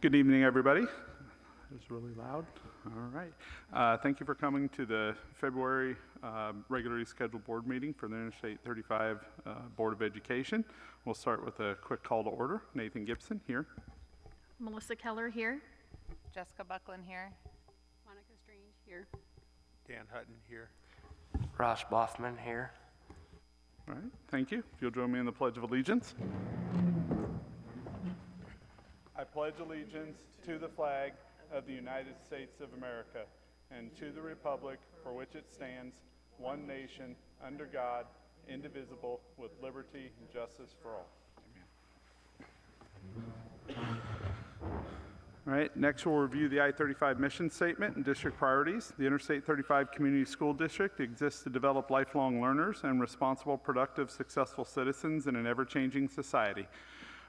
Good evening, everybody. It was really loud. All right. Thank you for coming to the February regularly scheduled board meeting for the Interstate 35 Board of Education. We'll start with a quick call to order. Nathan Gibson here. Melissa Keller here. Jessica Buckland here. Monica Strange here. Dan Hutton here. Ross Boffman here. All right. Thank you. If you'll join me in the Pledge of Allegiance. I pledge allegiance to the flag of the United States of America and to the republic for which it stands, one nation, under God, indivisible, with liberty and justice for all. Amen. All right, next we'll review the I-35 mission statement and district priorities. The Interstate 35 Community School District exists to develop lifelong learners and responsible, productive, successful citizens in an ever-changing society.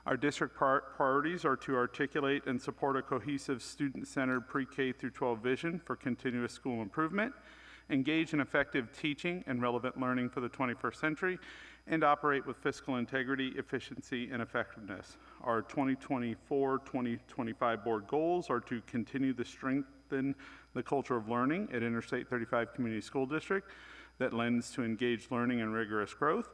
Our district priorities are to articulate and support a cohesive student-centered pre-K through 12 vision for continuous school improvement, engage in effective teaching and relevant learning for the 21st century, and operate with fiscal integrity, efficiency, and effectiveness. Our 2024-2025 board goals are to continue to strengthen the culture of learning at Interstate 35 Community School District that lends to engaged learning and rigorous growth.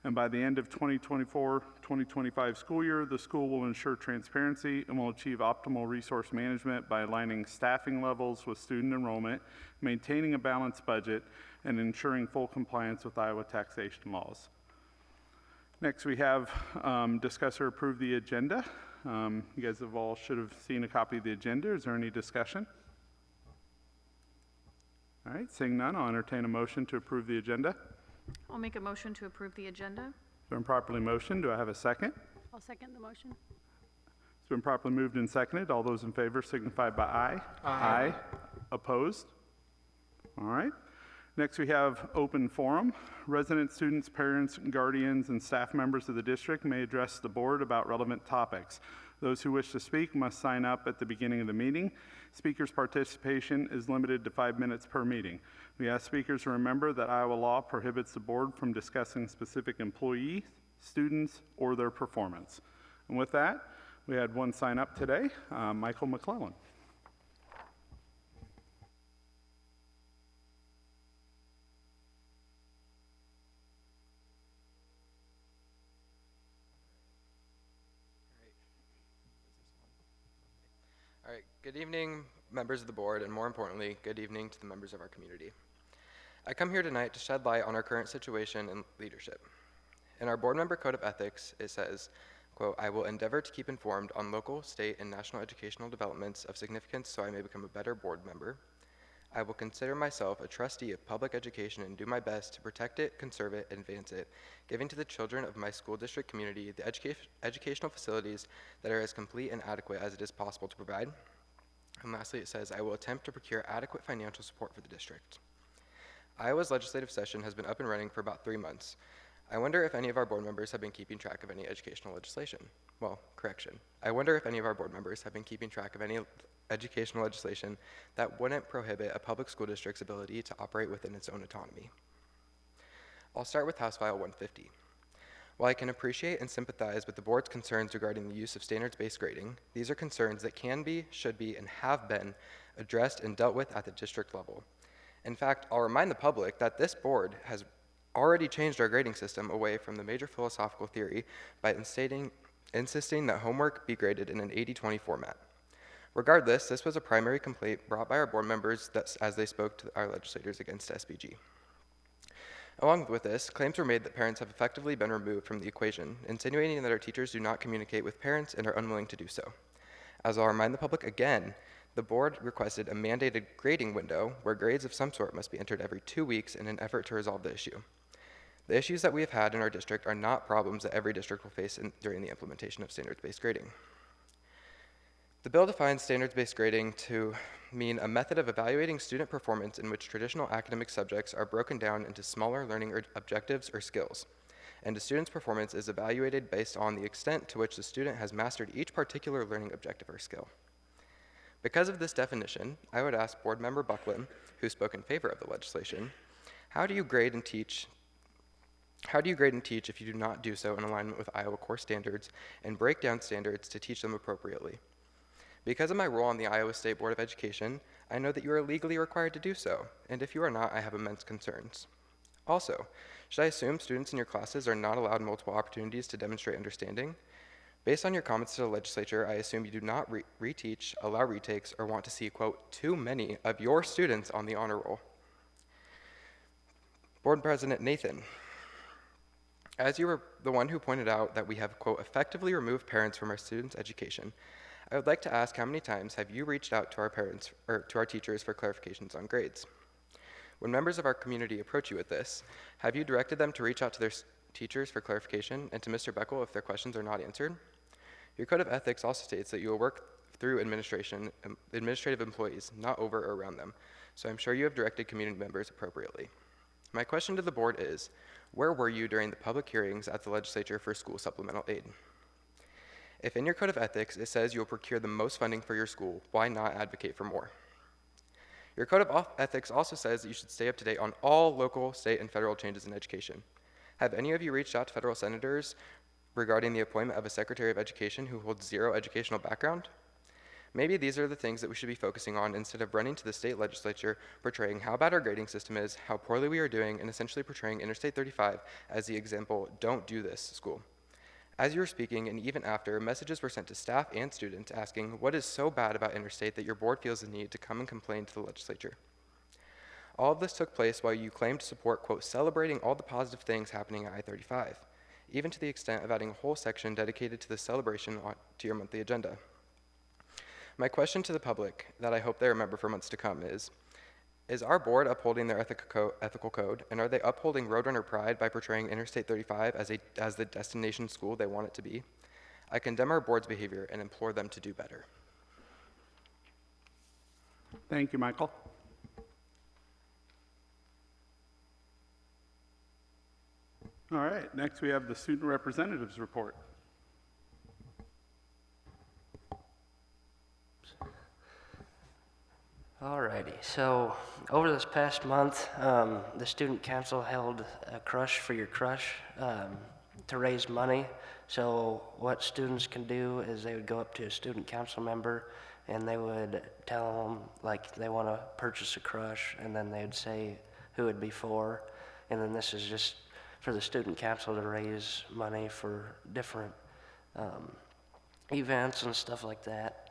And by the end of 2024-2025 school year, the school will ensure transparency and will achieve optimal resource management by aligning staffing levels with student enrollment, maintaining a balanced budget, and ensuring full compliance with Iowa taxation laws. Next, we have discuss or approve the agenda. You guys should have seen a copy of the agenda. Is there any discussion? All right, seeing none, I'll entertain a motion to approve the agenda. I'll make a motion to approve the agenda. It's been properly motioned. Do I have a second? I'll second the motion. It's been properly moved and seconded. All those in favor signify by aye. Aye. Opposed? All right. Next, we have open forum. Residents, students, parents, guardians, and staff members of the district may address the board about relevant topics. Those who wish to speak must sign up at the beginning of the meeting. Speakers' participation is limited to 5 minutes per meeting. We ask speakers to remember that Iowa law prohibits the board from discussing specific employees, students, or their performance. And with that, we had one sign up today, Michael McClellan. All right, good evening, members of the board, and more importantly, good evening to the members of our community. I come here tonight to shed light on our current situation and leadership. In our board member code of ethics, it says, quote, I will endeavor to keep informed on local, state, and national educational developments of significance so I may become a better board member. I will consider myself a trustee of public education and do my best to protect it, conserve it, and advance it, giving to the children of my school district community the educational facilities that are as complete and adequate as it is possible to provide. And lastly, it says, I will attempt to procure adequate financial support for the district. Iowa's legislative session has been up and running for about 3 months. I wonder if any of our board members have been keeping track of any educational legislation. Well, correction. I wonder if any of our board members have been keeping track of any educational legislation that wouldn't prohibit a public school district's ability to operate within its own autonomy. I'll start with House File 150. While I can appreciate and sympathize with the board's concerns regarding the use of standards-based grading, these are concerns that can be, should be, and have been addressed and dealt with at the district level. In fact, I'll remind the public that this board has already changed our grading system away from the major philosophical theory by insisting that homework be graded in an 80-20 format. Regardless, this was a primary complaint brought by our board members as they spoke to our legislators against SBG. Along with this, claims were made that parents have effectively been removed from the equation, insinuating that our teachers do not communicate with parents and are unwilling to do so. As I'll remind the public again, the board requested a mandated grading window where grades of some sort must be entered every 2 weeks in an effort to resolve the issue. The issues that we have had in our district are not problems that every district will face during the implementation of standards-based grading. The bill defines standards-based grading to mean a method of evaluating student performance in which traditional academic subjects are broken down into smaller learning objectives or skills, and a student's performance is evaluated based on the extent to which the student has mastered each particular learning objective or skill. Because of this definition, I would ask Board Member Buckland, who spoke in favor of the legislation, how do you grade and teach if you do not do so in alignment with Iowa core standards and break down standards to teach them appropriately? Because of my role on the Iowa State Board of Education, I know that you are legally required to do so, and if you are not, I have immense concerns. Also, should I assume students in your classes are not allowed multiple opportunities to demonstrate understanding? Based on your comments to the legislature, I assume you do not reteach, allow retakes, or want to see, quote, too many of your students on the honor roll. Board President Nathan, as you were the one who pointed out that we have, quote, effectively removed parents from our students' education, I would like to ask how many times have you reached out to our parents or to our teachers for clarifications on grades? When members of our community approach you with this, have you directed them to reach out to their teachers for clarification and to Mr. Beckel if their questions are not answered? Your code of ethics also states that you will work through administrative employees, not over or around them, so I'm sure you have directed community members appropriately. My question to the board is, where were you during the public hearings at the legislature for school supplemental aid? If in your code of ethics it says you will procure the most funding for your school, why not advocate for more? Your code of ethics also says that you should stay up to date on all local, state, and federal changes in education. Have any of you reached out to federal senators regarding the appointment of a Secretary of Education who holds zero educational background? Maybe these are the things that we should be focusing on instead of running to the state legislature, portraying how bad our grading system is, how poorly we are doing, and essentially portraying Interstate 35 as the example, don't do this school. As you were speaking, and even after, messages were sent to staff and students asking, what is so bad about Interstate that your board feels the need to come and complain to the legislature? All of this took place while you claimed to support, quote, celebrating all the positive things happening at I-35, even to the extent of adding a whole section dedicated to the celebration to your monthly agenda. My question to the public that I hope they remember for months to come is our board upholding their ethical code, and are they upholding Roadrunner pride by portraying Interstate 35 as the destination school they want it to be? I condemn our board's behavior and implore them to do better. Thank you, Michael. All right, next we have the student representatives report. Alrighty, so over this past month, the student council held a Crush for Your Crush to raise money. So what students can do is they would go up to a student council member and they would tell them like they want to purchase a crush, and then they would say who it'd be for, and then this is just for the student council to raise money for different events and stuff like that.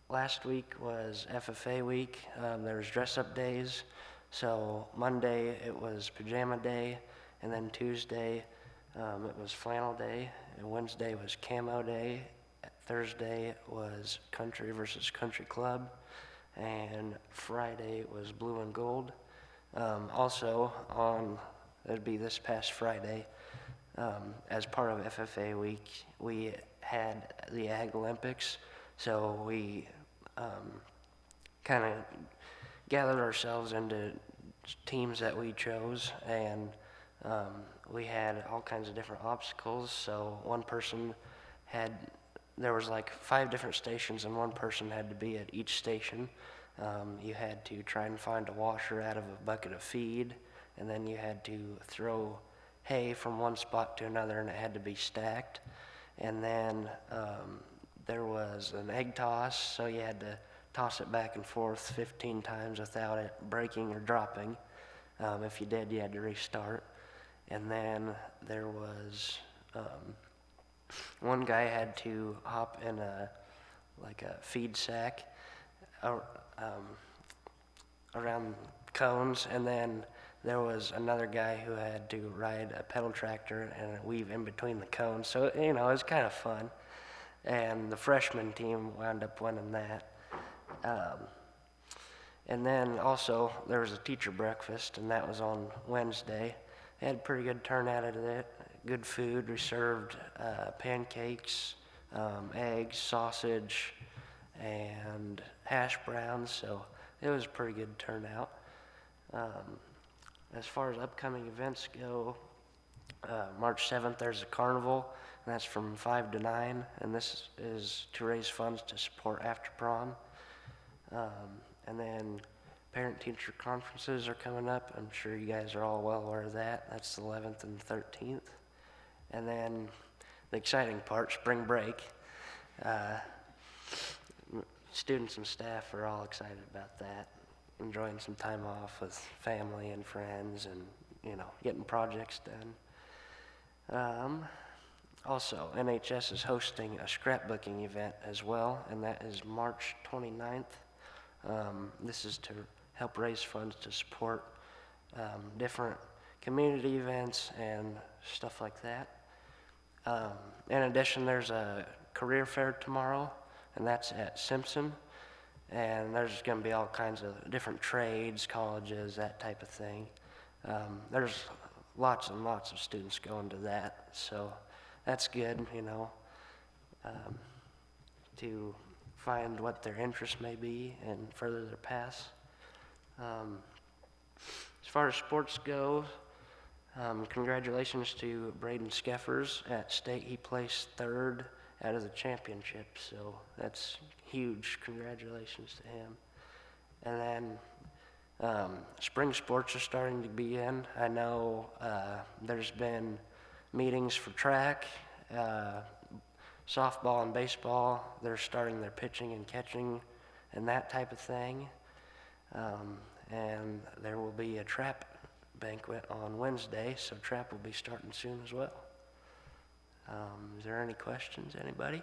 Last week was FFA week. There was dress-up days. So Monday it was pajama day, and then Tuesday it was flannel day, and Wednesday was camo day. Thursday was country versus country club, and Friday was blue and gold. Also it'd be this past Friday, as part of FFA week, we had the Ag Olympics. So we kind of gathered ourselves into teams that we chose, and we had all kinds of different obstacles. So one person there was like 5 different stations, and one person had to be at each station. You had to try and find a washer out of a bucket of feed, and then you had to throw hay from one spot to another, and it had to be stacked. And then there was an egg toss, so you had to toss it back and forth 15 times without it breaking or dropping. If you did, you had to restart. And then there was one guy had to hop in a feed sack around cones, and then there was another guy who had to ride a pedal tractor and weave in between the cones. So, it was kind of fun. And the freshman team wound up winning that. And then also there was a teacher breakfast, and that was on Wednesday. They had a pretty good turnout at it. Good food. We served pancakes, eggs, sausage, and hash browns. So it was a pretty good turnout. As far as upcoming events go, March 7th there's a carnival. And that's from 5 to 9, and this is to raise funds to support After Prom. And then parent-teacher conferences are coming up. I'm sure you guys are all well aware of that. That's the 11th and 13th. And then the exciting part, spring break. students and staff are all excited about that, enjoying some time off with family and friends and, getting projects done. Also, NHS is hosting a scrapbooking event as well, and that is March 29th. This is to help raise funds to support different community events and stuff like that. In addition, there's a career fair tomorrow, and that's at Simpson. And there's going to be all kinds of different trades, colleges, that type of thing. There's lots and lots of students going to that, so that's good, to find what their interest may be and further their paths. As far as sports go, congratulations to Braden Skeffers at state. He placed third out of the championship, so that's huge. Congratulations to him. And then spring sports are starting to begin. I know there's been meetings for track, softball and baseball. They're starting their pitching and catching and that type of thing. And there will be a trap banquet on Wednesday, so trap will be starting soon as well. Is there any questions, anybody?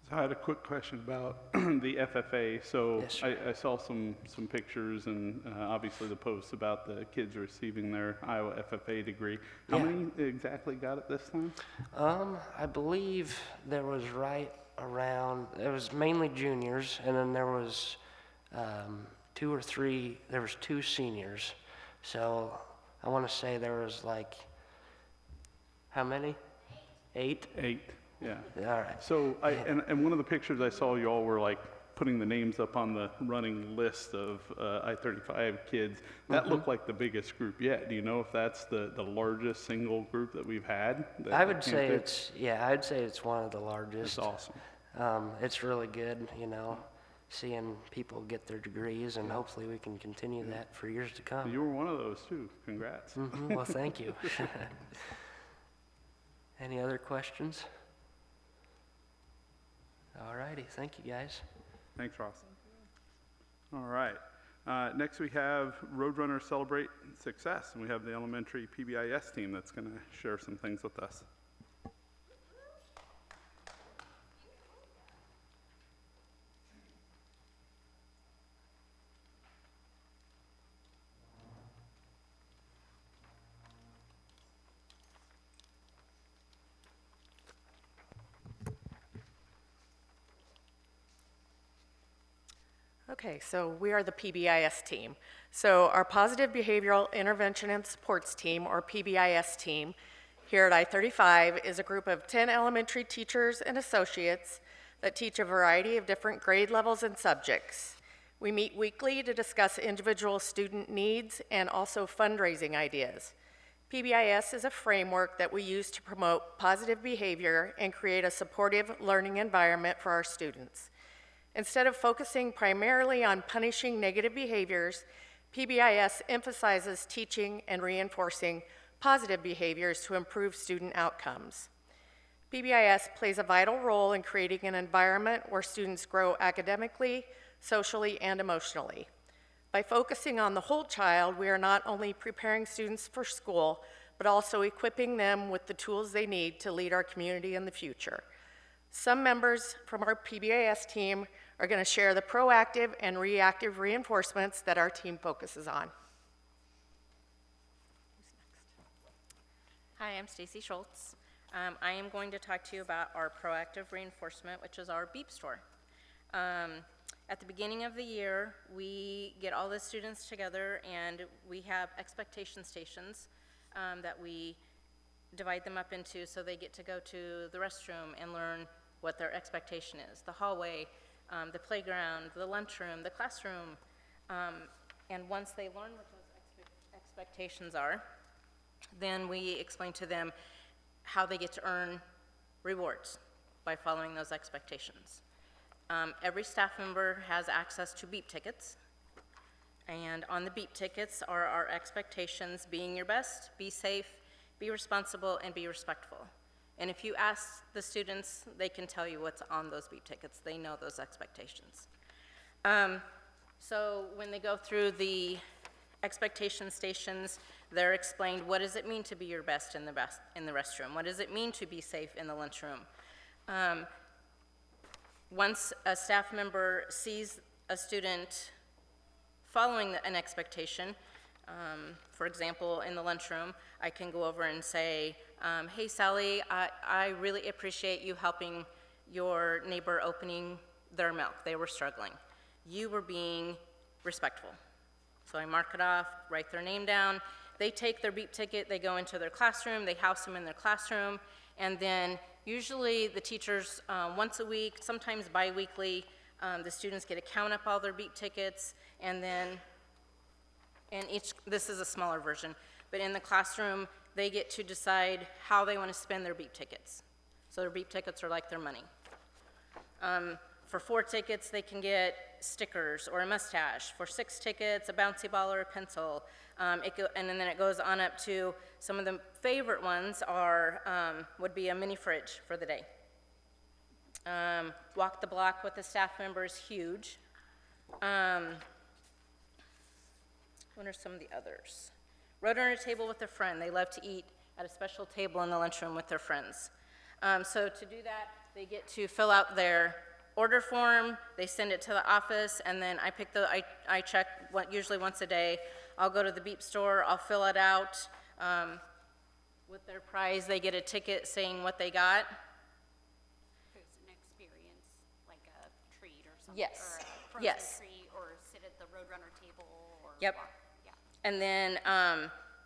So I had a quick question about the FFA. So Yes, sir. I saw some pictures and obviously the posts about the kids receiving their Iowa FFA degree. How Yeah. many exactly got it this time? I believe there was right around, it was mainly juniors, and then there was two seniors. So I want to say there was like, how many? 8? 8, yeah. All right. So and one of the pictures I saw, you all were like putting the names up on the running list of I-35 kids. That looked like the biggest group yet. Do you know if that's the largest single group that we've had? I would say I'd say it's one of the largest. It's awesome. It's really good, seeing people get their degrees, and hopefully we can continue that for years to come. You were one of those too. Congrats. Well, thank you. Any other questions? All righty, thank you, guys. Thanks, Ross. All right. Next we have Roadrunner Celebrate Success, and we have the elementary PBIS team that's going to share some things with us. Okay, so we are the PBIS team. So our Positive Behavioral Intervention and Supports team, or PBIS team, here at I-35 is a group of 10 elementary teachers and associates that teach a variety of different grade levels and subjects. We meet weekly to discuss individual student needs and also fundraising ideas. PBIS is a framework that we use to promote positive behavior and create a supportive learning environment for our students. Instead of focusing primarily on punishing negative behaviors, PBIS emphasizes teaching and reinforcing positive behaviors to improve student outcomes. PBIS plays a vital role in creating an environment where students grow academically, socially, and emotionally. By focusing on the whole child, we are not only preparing students for school, but also equipping them with the tools they need to lead our community in the future. Some members from our PBIS team are going to share the proactive and reactive reinforcements that our team focuses on. Hi, I'm Stacy Schultz. I am going to talk to you about our proactive reinforcement, which is our BEEP store. At the beginning of the year, we get all the students together and we have expectation stations that we divide them up into, so they get to go to the restroom and learn what their expectation is. The hallway, the playground, the lunchroom, the classroom. And once they learn what those expectations are, then we explain to them how they get to earn rewards by following those expectations. Every staff member has access to BEEP tickets, and on the BEEP tickets are our expectations: being your best, be safe, be responsible, and be respectful. And if you ask the students, they can tell you what's on those beep tickets. They know those expectations. So when they go through the expectation stations, they're explained, what does it mean to be your best in the restroom? What does it mean to be safe in the lunchroom? Once a staff member sees a student following an expectation, for example, in the lunchroom, I can go over and say, hey, Sally, I really appreciate you helping your neighbor opening their milk. They were struggling. You were being respectful. So I mark it off, write their name down. They take their beep ticket, they go into their classroom, they house them in their classroom, and then usually the teachers, once a week, sometimes bi-weekly, the students get to count up all their beep tickets, and then, this is a smaller version, but in the classroom, they get to decide how they want to spend their beep tickets. So their beep tickets are like their money. For 4 tickets, they can get stickers or a mustache. For 6 tickets, a bouncy ball or a pencil. And then it goes on up to some of the favorite ones would be a mini fridge for the day. Walk the block with a staff member is huge. What are some of the others? Roadrunner table with a friend. They love to eat at a special table in the lunchroom with their friends. So to do that, they get to fill out their order form, they send it to the office, and then I check usually once a day. I'll go to the beep store, I'll fill it out. With their prize, they get a ticket saying what they got. It's an experience, like a treat or something. Yes. Or a frozen Yes. treat, or sit at the Roadrunner table, or. Yep. walk. Yeah. And then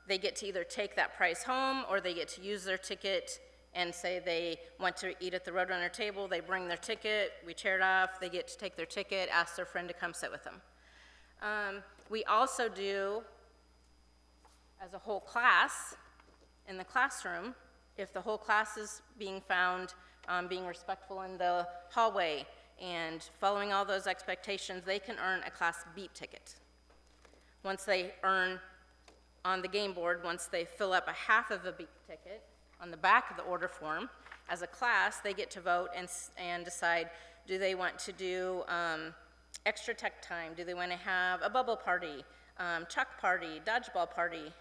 they get to either take that prize home, or they get to use their ticket and say they want to eat at the Roadrunner table. They bring their ticket, we tear it off, they get to take their ticket, ask their friend to come sit with them. We also do, as a whole class, in the classroom, if the whole class is being found being respectful in the hallway and following all those expectations, they can earn a class beep ticket. Once they earn on the game board, once they fill up a half of a beep ticket, on the back of the order form, as a class, they get to vote and decide, do they want to do extra tech time? Do they want to have a bubble party, chalk party, dodgeball party?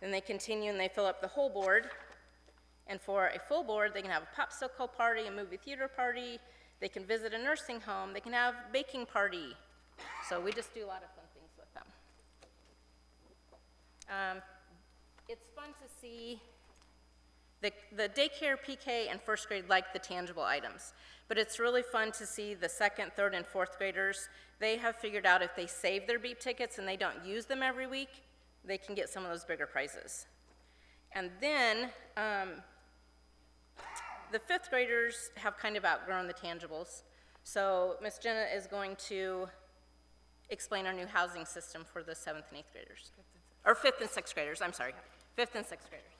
Then they continue and they fill up the whole board. And for a full board, they can have a popsicle party, a movie theater party, they can visit a nursing home, they can have a baking party. So we just do a lot of fun things with them. It's fun to see. The daycare, PK, and first grade like the tangible items, but it's really fun to see the 2nd, 3rd, and 4th graders. They have figured out if they save their beep tickets and they don't use them every week, they can get some of those bigger prizes. And then the 5th graders have kind of outgrown the tangibles, so Miss Jenna is going to explain our new housing system for the 7th and 8th graders, or 5th and 6th graders, I'm sorry, 5th and 6th graders.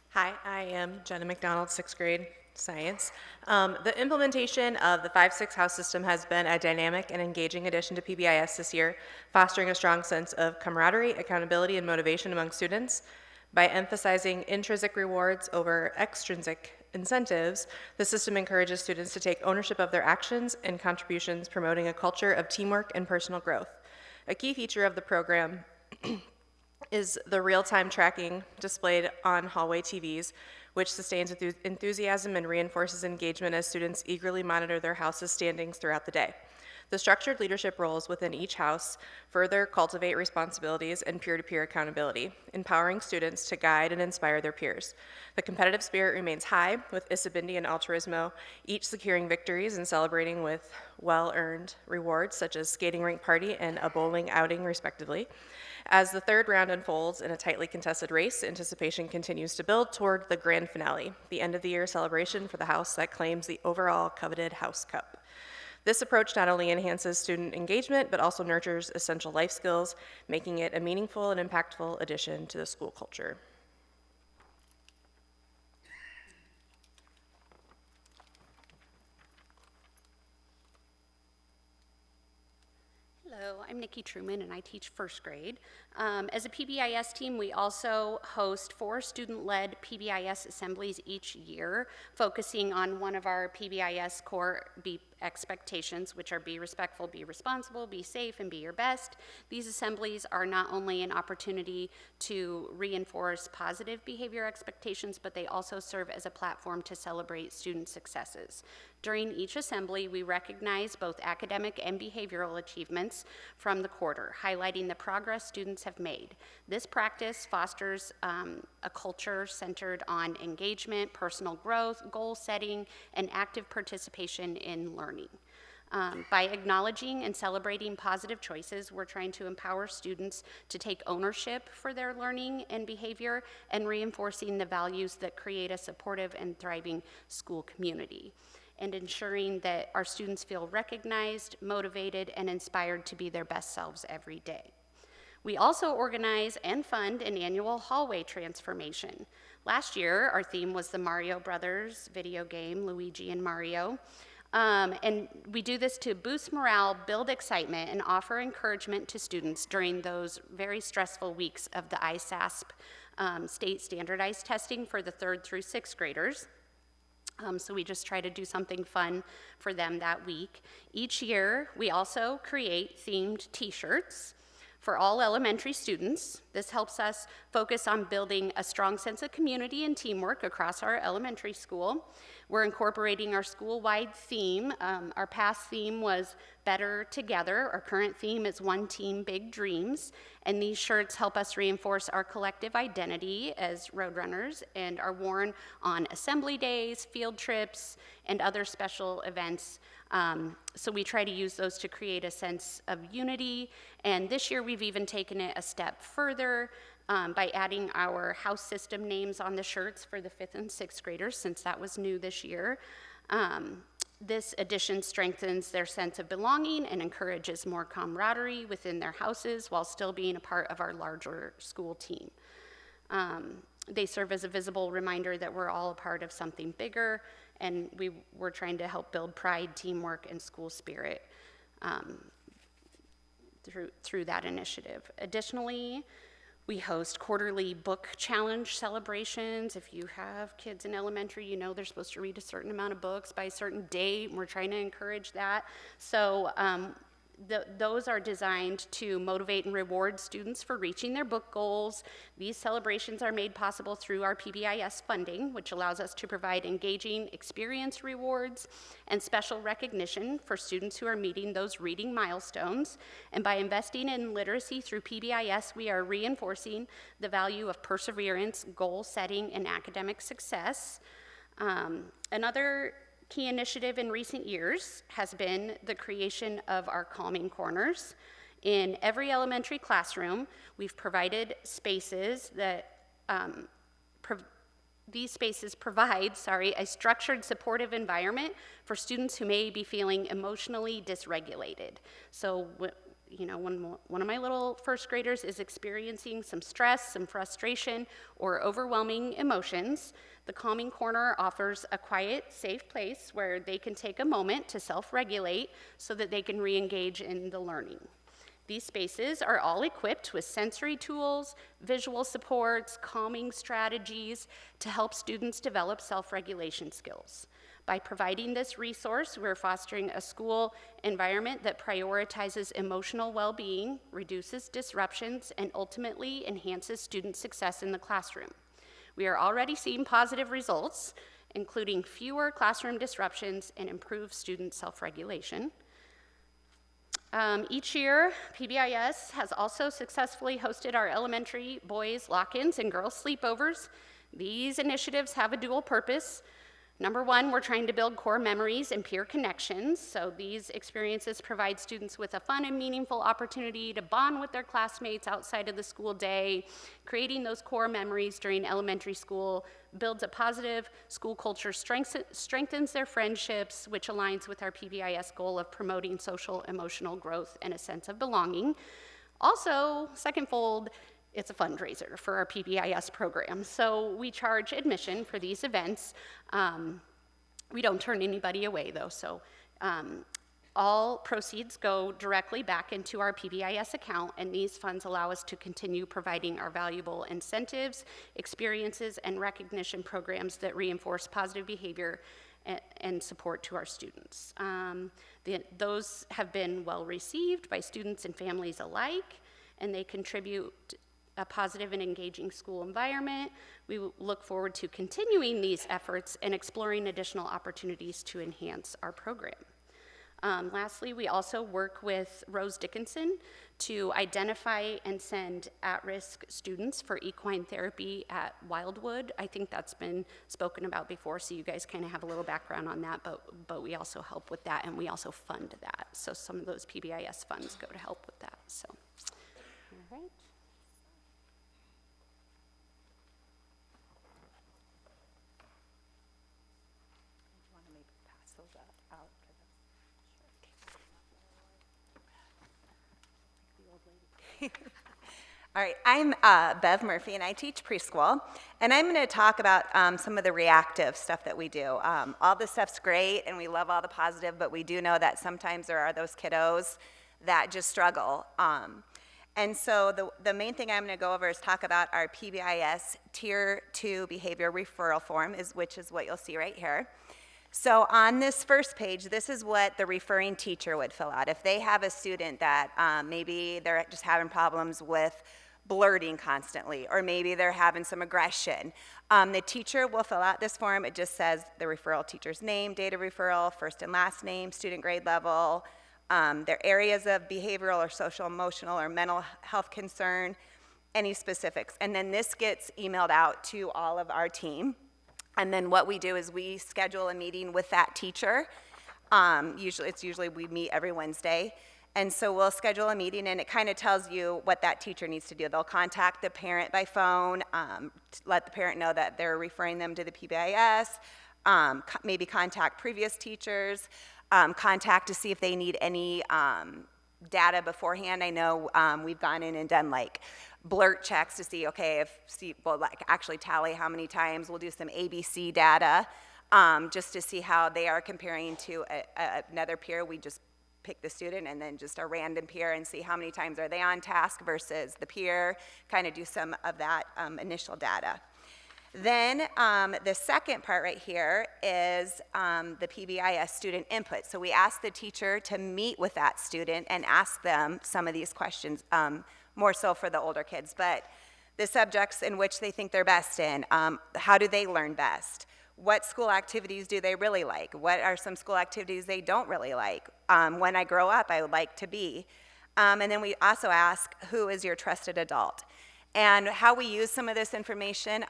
Hi, I am Jenna McDonald, 6th grade science. The implementation of the 5-6 house system has been a dynamic and engaging addition to PBIS this year, fostering a strong sense of camaraderie, accountability, and motivation among students. By emphasizing intrinsic rewards over extrinsic incentives, the system encourages students to take ownership of their actions and contributions, promoting a culture of teamwork and personal growth. A key feature of the program is the real-time tracking displayed on hallway TVs, which sustains enthusiasm and reinforces engagement as students eagerly monitor their house's standings throughout the day. The structured leadership roles within each house further cultivate responsibilities and peer-to-peer accountability, empowering students to guide and inspire their peers. The competitive spirit remains high, with Isabindi and Altruismo each securing victories and celebrating with well-earned rewards, such as skating rink party and a bowling outing, respectively. As the 3rd round unfolds in a tightly contested race, anticipation continues to build toward the grand finale, the end-of-the-year celebration for the house that claims the overall coveted House Cup. This approach not only enhances student engagement, but also nurtures essential life skills, making it a meaningful and impactful addition to the school culture. Hello, I'm Nikki Truman and I teach first grade. As a PBIS team, we also host 4 student-led PBIS assemblies each year, focusing on one of our PBIS core BEEP expectations, which are be respectful, be responsible, be safe, and be your best. These assemblies are not only an opportunity to reinforce positive behavior expectations, but they also serve as a platform to celebrate student successes. During each assembly, we recognize both academic and behavioral achievements from the quarter, highlighting the progress students have made. This practice fosters a culture centered on engagement, personal growth, goal setting, and active participation in learning. By acknowledging and celebrating positive choices, we're trying to empower students to take ownership for their learning and behavior and reinforcing the values that create a supportive and thriving school community, and ensuring that our students feel recognized, motivated, and inspired to be their best selves every day. We also organize and fund an annual hallway transformation. Last year, our theme was the Mario Brothers video game, Luigi and Mario. And we do this to boost morale, build excitement, and offer encouragement to students during those very stressful weeks of the ISASP state standardized testing for the 3rd through 6th graders. So we just try to do something fun for them that week. Each year, we also create themed t-shirts for all elementary students. This helps us focus on building a strong sense of community and teamwork across our elementary school. We're incorporating our school-wide theme. Our past theme was Better Together. Our current theme is One Team, Big Dreams. And these shirts help us reinforce our collective identity as Roadrunners and are worn on assembly days, field trips, and other special events. So we try to use those to create a sense of unity. And this year we've even taken it a step further by adding our house system names on the shirts for the 5th and 6th graders, since that was new this year. This addition strengthens their sense of belonging and encourages more camaraderie within their houses while still being a part of our larger school team. They serve as a visible reminder that we're all a part of something bigger, and we're trying to help build pride, teamwork, and school spirit through that initiative. Additionally, we host quarterly book challenge celebrations. If you have kids in elementary, you know they're supposed to read a certain amount of books by a certain date, and we're trying to encourage that. So those are designed to motivate and reward students for reaching their book goals. These celebrations are made possible through our PBIS funding, which allows us to provide engaging experience rewards and special recognition for students who are meeting those reading milestones. And by investing in literacy through PBIS, we are reinforcing the value of perseverance, goal setting, and academic success. Another key initiative in recent years has been the creation of our Calming Corners. In every elementary classroom, we've provided spaces that these spaces provide, a structured, supportive environment for students who may be feeling emotionally dysregulated. So, when one of my little first graders is experiencing some stress, some frustration, or overwhelming emotions, the Calming Corner offers a quiet, safe place where they can take a moment to self-regulate so that they can re-engage in the learning. These spaces are all equipped with sensory tools, visual supports, calming strategies to help students develop self-regulation skills. By providing this resource, we're fostering a school environment that prioritizes emotional well-being, reduces disruptions, and ultimately enhances student success in the classroom. We are already seeing positive results, including fewer classroom disruptions and improved student self-regulation. Each year, PBIS has also successfully hosted our elementary boys' lock-ins and girls' sleepovers. These initiatives have a dual purpose. Number one, we're trying to build core memories and peer connections. So these experiences provide students with a fun and meaningful opportunity to bond with their classmates outside of the school day. Creating those core memories during elementary school builds a positive school culture, strengthens their friendships, which aligns with our PBIS goal of promoting social emotional growth and a sense of belonging. Also, secondfold, it's a fundraiser for our PBIS program. So we charge admission for these events. We don't turn anybody away though, so All proceeds go directly back into our PBIS account, and these funds allow us to continue providing our valuable incentives, experiences, and recognition programs that reinforce positive behavior and support to our students. Those have been well received by students and families alike, and they contribute a positive and engaging school environment. We look forward to continuing these efforts and exploring additional opportunities to enhance our program. Lastly, we also work with Rose Dickinson to identify and send at-risk students for equine therapy at Wildwood. I think that's been spoken about before, so you guys kind of have a little background on that, but we also help with that, and we also fund that. So some of those PBIS funds go to help with that. So, all right. All right, I'm Bev Murphy, and I teach preschool, and I'm going to talk about some of the reactive stuff that we do. All this stuff's great, and we love all the positive, but we do know that sometimes there are those kiddos that just struggle. And so the main thing I'm going to go over is talk about our PBIS Tier 2 Behavior Referral Form, which is what you'll see right here. So on this first page, this is what the referring teacher would fill out. If they have a student that maybe they're just having problems with blurting constantly, or maybe they're having some aggression, the teacher will fill out this form. It just says the referral teacher's name, date of referral, first and last name, student grade level, their areas of behavioral or social, emotional, or mental health concern, any specifics. And then this gets emailed out to all of our team. And then what we do is we schedule a meeting with that teacher. Usually we meet every Wednesday. And so we'll schedule a meeting, and it kind of tells you what that teacher needs to do. They'll contact the parent by phone, let the parent know that they're referring them to the PBIS, maybe contact previous teachers, contact to see if they need any data beforehand. I know we've gone in and done like blurt checks to see, okay, we'll like actually tally how many times. We'll do some ABC data just to see how they are comparing to another peer. We just pick the student and then just a random peer and see how many times are they on task versus the peer, kind of do some of that initial data. Then the second part right here is the PBIS student input. So we ask the teacher to meet with that student and ask them some of these questions, more so for the older kids, but the subjects in which they think they're best in, how do they learn best? What school activities do they really like? What are some school activities they don't really like? When I grow up, I would like to be. And then we also ask, who is your trusted adult? And how we use some of this information,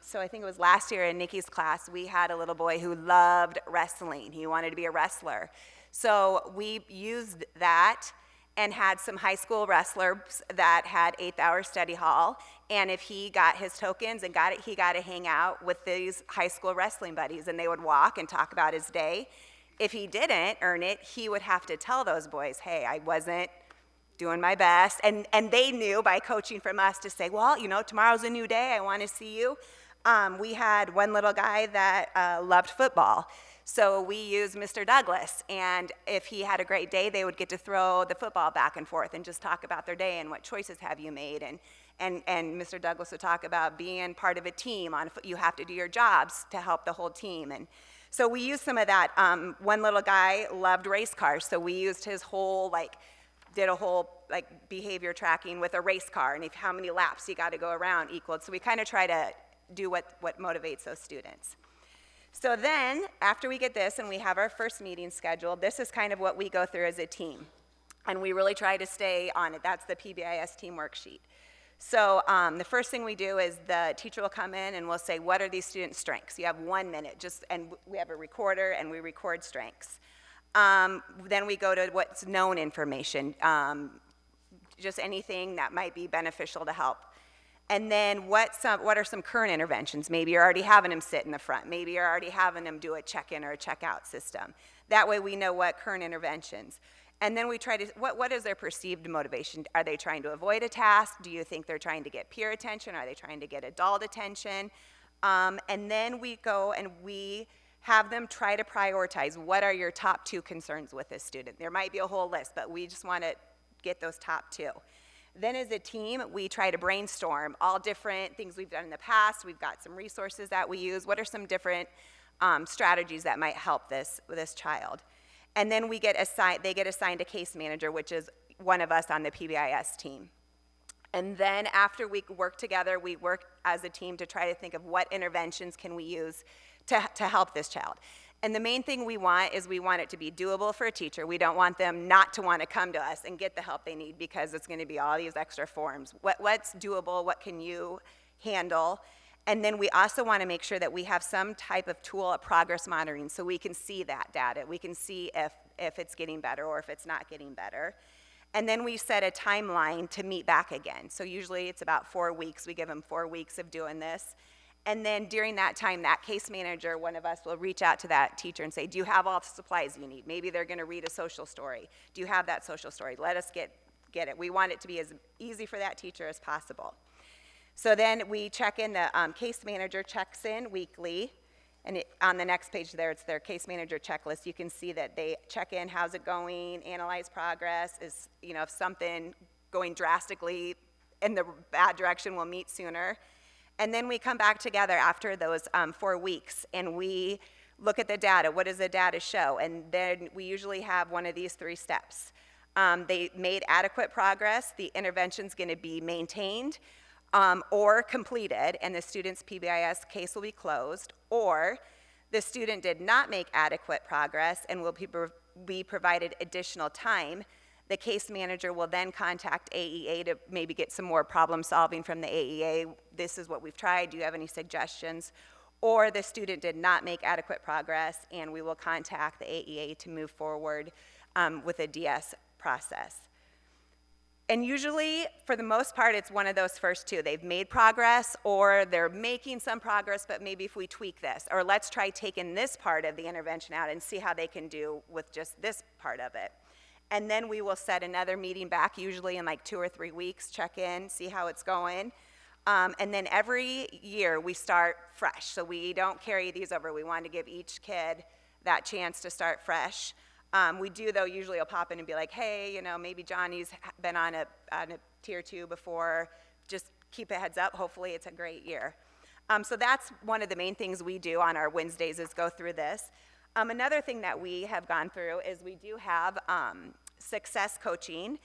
so I think it was last year in Nikki's class, we had a little boy who loved wrestling. He wanted to be a wrestler. So we used that and had some high school wrestlers that had 8th-hour study hall. And if he got his tokens and got it, he got to hang out with these high school wrestling buddies, and they would walk and talk about his day. If he didn't earn it, he would have to tell those boys, hey, I wasn't doing my best. And they knew by coaching from us to say, well, you know, tomorrow's a new day, I want to see you. We had one little guy that loved football. So we used Mr. Douglas, and if he had a great day, they would get to throw the football back and forth and just talk about their day and what choices have you made. And Mr. Douglas would talk about being part of a team. You have to do your jobs to help the whole team. And so we used some of that. One little guy loved race cars, so we used his whole, did a whole behavior tracking with a race car, and how many laps you got to go around equaled. So we kind of try to do what motivates those students. So then, after we get this and we have our first meeting scheduled, this is kind of what we go through as a team. And we really try to stay on it. That's the PBIS team worksheet. So the first thing we do is the teacher will come in and we'll say, what are these students' strengths? You have 1 minute, and we have a recorder and we record strengths. Then we go to what's known information, just anything that might be beneficial to help. And then what are some current interventions? Maybe you're already having them sit in the front. Maybe you're already having them do a check-in or a check-out system. That way we know what current interventions. And then we try to, what is their perceived motivation? Are they trying to avoid a task? Do you think they're trying to get peer attention? Are they trying to get adult attention? And then we go and we have them try to prioritize what are your top 2 concerns with this student. There might be a whole list, but we just want to get those top 2. Then as a team, we try to brainstorm all different things we've done in the past. We've got some resources that we use. What are some different strategies that might help this child? And then they get assigned a case manager, which is one of us on the PBIS team. And then after we work together, we work as a team to try to think of what interventions can we use to help this child. And the main thing we want is we want it to be doable for a teacher. We don't want them not to want to come to us and get the help they need because it's going to be all these extra forms. What's doable? What can you handle? And then we also want to make sure that we have some type of tool of progress monitoring so we can see that data. We can see if it's getting better or if it's not getting better. And then we set a timeline to meet back again. So usually it's about 4 weeks. We give them 4 weeks of doing this. And then during that time, that case manager, one of us will reach out to that teacher and say, do you have all the supplies you need? Maybe they're going to read a social story. Do you have that social story? Let us get it. We want it to be as easy for that teacher as possible. So then we check in, the case manager checks in weekly. And on the next page there, it's their case manager checklist. You can see that they check in, how's it going, analyze progress, if something going drastically in the bad direction, we'll meet sooner. And then we come back together after those 4 weeks and we look at the data. What does the data show? And then we usually have one of these 3 steps. They made adequate progress, the intervention's gonna be maintained or completed, and the student's PBIS case will be closed, or the student did not make adequate progress and will be provided additional time. The case manager will then contact AEA to maybe get some more problem solving from the AEA. This is what we've tried. Do you have any suggestions? Or the student did not make adequate progress, and we will contact the AEA to move forward with a DS process. And usually, for the most part, it's one of those first 2. They've made progress, or they're making some progress, but maybe if we tweak this, or let's try taking this part of the intervention out and see how they can do with just this part of it. And then we will set another meeting back, usually in like 2 or 3 weeks, check in, see how it's going. And then every year we start fresh. So we don't carry these over. We want to give each kid that chance to start fresh. We do, though, usually I'll pop in and be like, hey, maybe Johnny's been on a tier 2 before. Just keep a heads up. Hopefully it's a great year. So that's one of the main things we do on our Wednesdays is go through this. Another thing that we have gone through is we do have success coaching,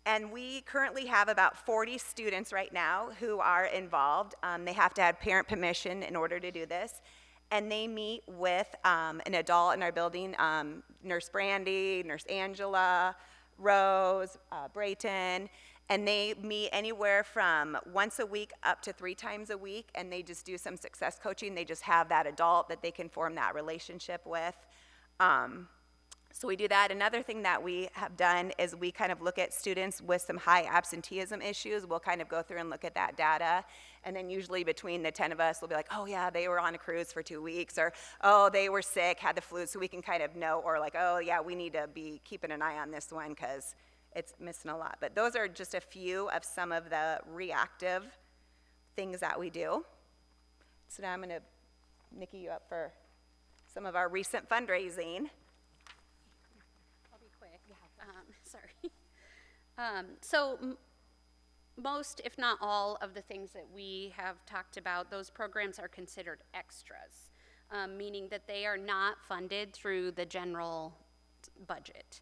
and we currently have about 40 students right now who are involved. They have to have parent permission in order to do this, and they meet with an adult in our building, Nurse Brandy, Nurse Angela, Rose, Brayton, and they meet anywhere from once a week up to 3 times a week, and they just do some success coaching. They just have that adult that they can form that relationship with. So we do that. Another thing that we have done is we kind of look at students with some high absenteeism issues. We'll kind of go through and look at that data, and then usually between the 10 of us, we'll be like, oh yeah, they were on a cruise for 2 weeks, or oh, they were sick, had the flu, so we can kind of know, or like, oh yeah, we need to be keeping an eye on this one because it's missing a lot. But those are just a few of some of the reactive things that we do. So now I'm going to Nikki you up for some of our recent fundraising. I'll be quick. Sorry. So most, if not all, of the things that we have talked about, those programs are considered extras, meaning that they are not funded through the general budget.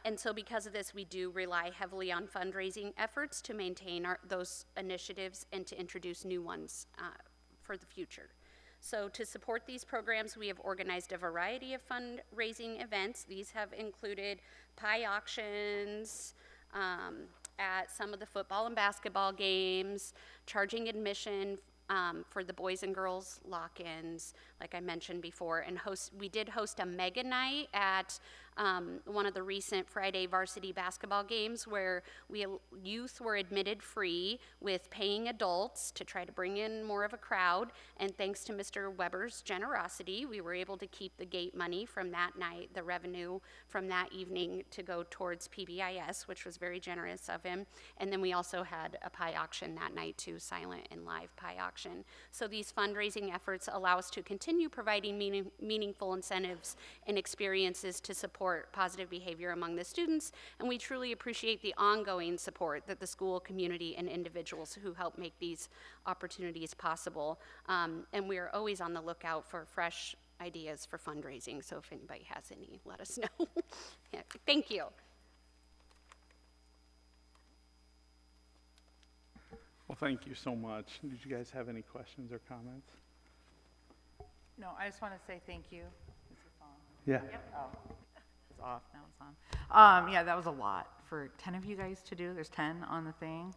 And so because of this, we do rely heavily on fundraising efforts to maintain those initiatives and to introduce new ones for the future. So to support these programs, we have organized a variety of fundraising events. These have included pie auctions at some of the football and basketball games, charging admission for the boys and girls lock-ins, like I mentioned before, and we did host a mega night at one of the recent Friday varsity basketball games where youth were admitted free with paying adults to try to bring in more of a crowd. And thanks to Mr. Weber's generosity, we were able to keep the gate money from that night, the revenue from that evening, to go towards PBIS, which was very generous of him. And then we also had a pie auction that night too, silent and live pie auction. So these fundraising efforts allow us to continue providing meaningful incentives and experiences to support positive behavior among the students, and we truly appreciate the ongoing support that the school community and individuals who help make these opportunities possible. And we are always on the lookout for fresh ideas for fundraising, so if anybody has any, let us know. Yeah, thank you. Well, thank you so much. Did you guys have any questions or comments? No, I just want to say thank you. Is this on? Yeah. Oh, it's off, now it's on. Yeah, that was a lot for 10 of you guys to do. There's 10 on the thing.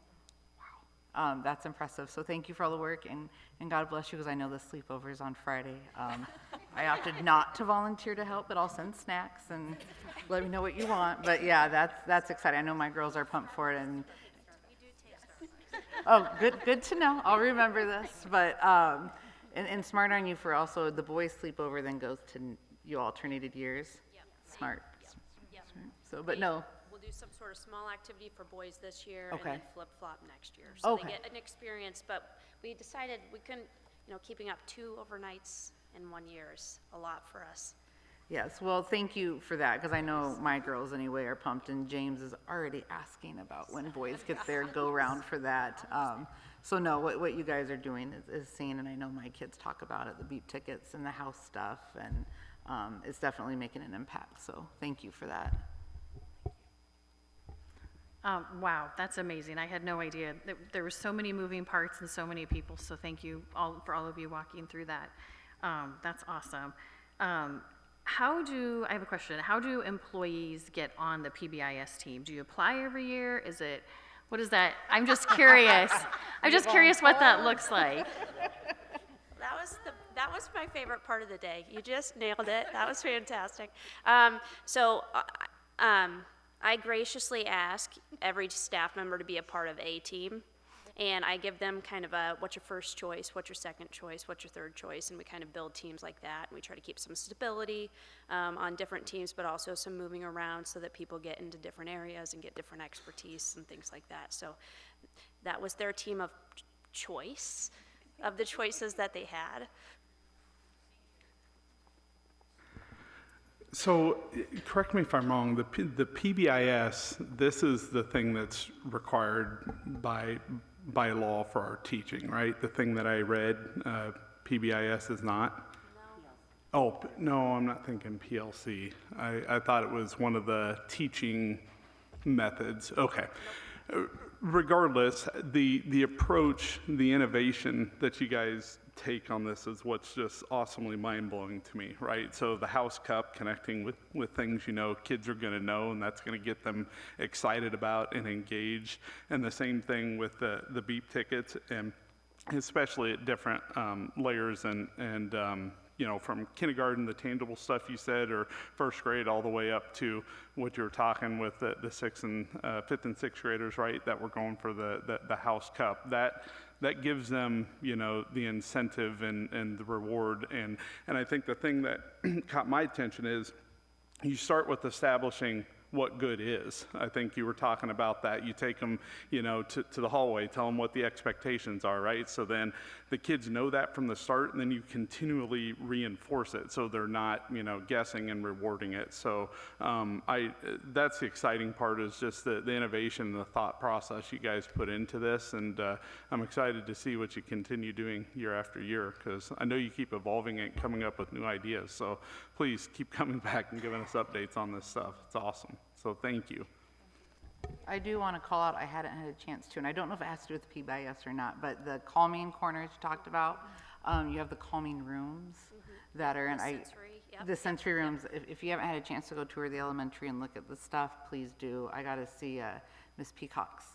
Wow. That's impressive. So thank you for all the work, and God bless you, because I know the sleepover is on Friday. I opted not to volunteer to help, but I'll send snacks and let me know what you want. But yeah, that's exciting. I know my girls are pumped for it, and oh, good to know. I'll remember this. But and smart on you for also the boys' sleepover then goes to you alternated years. Yep. Smart. Yep. So, but no. We'll do some sort of small activity for boys this year Okay. and then flip-flop next year. So Okay. they get an experience, but we decided we couldn't, keeping up 2 overnights in 1 year is a lot for us. Yes, well, thank you for that, because I know my girls anyway are pumped, and James is already asking about when boys get their go-round for that. So no, what you guys are doing is seeing, and I know my kids talk about it, the beep tickets and the house stuff, and it's definitely making an impact, so thank you for that. Wow, that's amazing. I had no idea. There were so many moving parts and so many people, so thank you for all of you walking through that. That's awesome. I have a question. How do employees get on the PBIS team? Do you apply every year? What is that? I'm just curious. I'm just curious what that looks like. That was my favorite part of the day. You just nailed it. That was fantastic. I graciously ask every staff member to be a part of a team, and I give them kind of a, what's your first choice, what's your second choice, what's your third choice, and we kind of build teams like that, and we try to keep some stability on different teams, but also some moving around so that people get into different areas and get different expertise and things like that. So that was their team of choice, of the choices that they had. So, correct me if I'm wrong, the PBIS, this is the thing that's required by law for our teaching, right? The thing that I read, PBIS is not? No. Oh, no, I'm not thinking PLC. I thought it was one of the teaching methods. Okay. Regardless, the approach, the innovation that you guys take on this is what's just awesomely mind-blowing to me, right? So the House Cup, connecting with things kids are going to know, and that's going to get them excited about and engaged. And the same thing with the beep tickets, and especially at different layers and from kindergarten, the tangible stuff you said, or first grade, all the way up to what you were talking with the 5th and 6th graders, right? That were going for the House Cup. That gives them, the incentive and the reward. And I think the thing that caught my attention is you start with establishing what good is. I think you were talking about that. You take them, to the hallway, tell them what the expectations are, right? So then the kids know that from the start, and then you continually reinforce it so they're not, guessing and rewarding it. So that's the exciting part, is just the innovation and the thought process you guys put into this. And I'm excited to see what you continue doing year after year, because I know you keep evolving and coming up with new ideas. So please keep coming back and giving us updates on this stuff. It's awesome. So thank you. I do want to call out, I hadn't had a chance to, and I don't know if it has to do with PBIS or not, but the calming corners you talked about, you have the calming rooms that are in, the sensory rooms. If you haven't had a chance to go tour the elementary and look at the stuff, please do. I got to see Miss Peacock's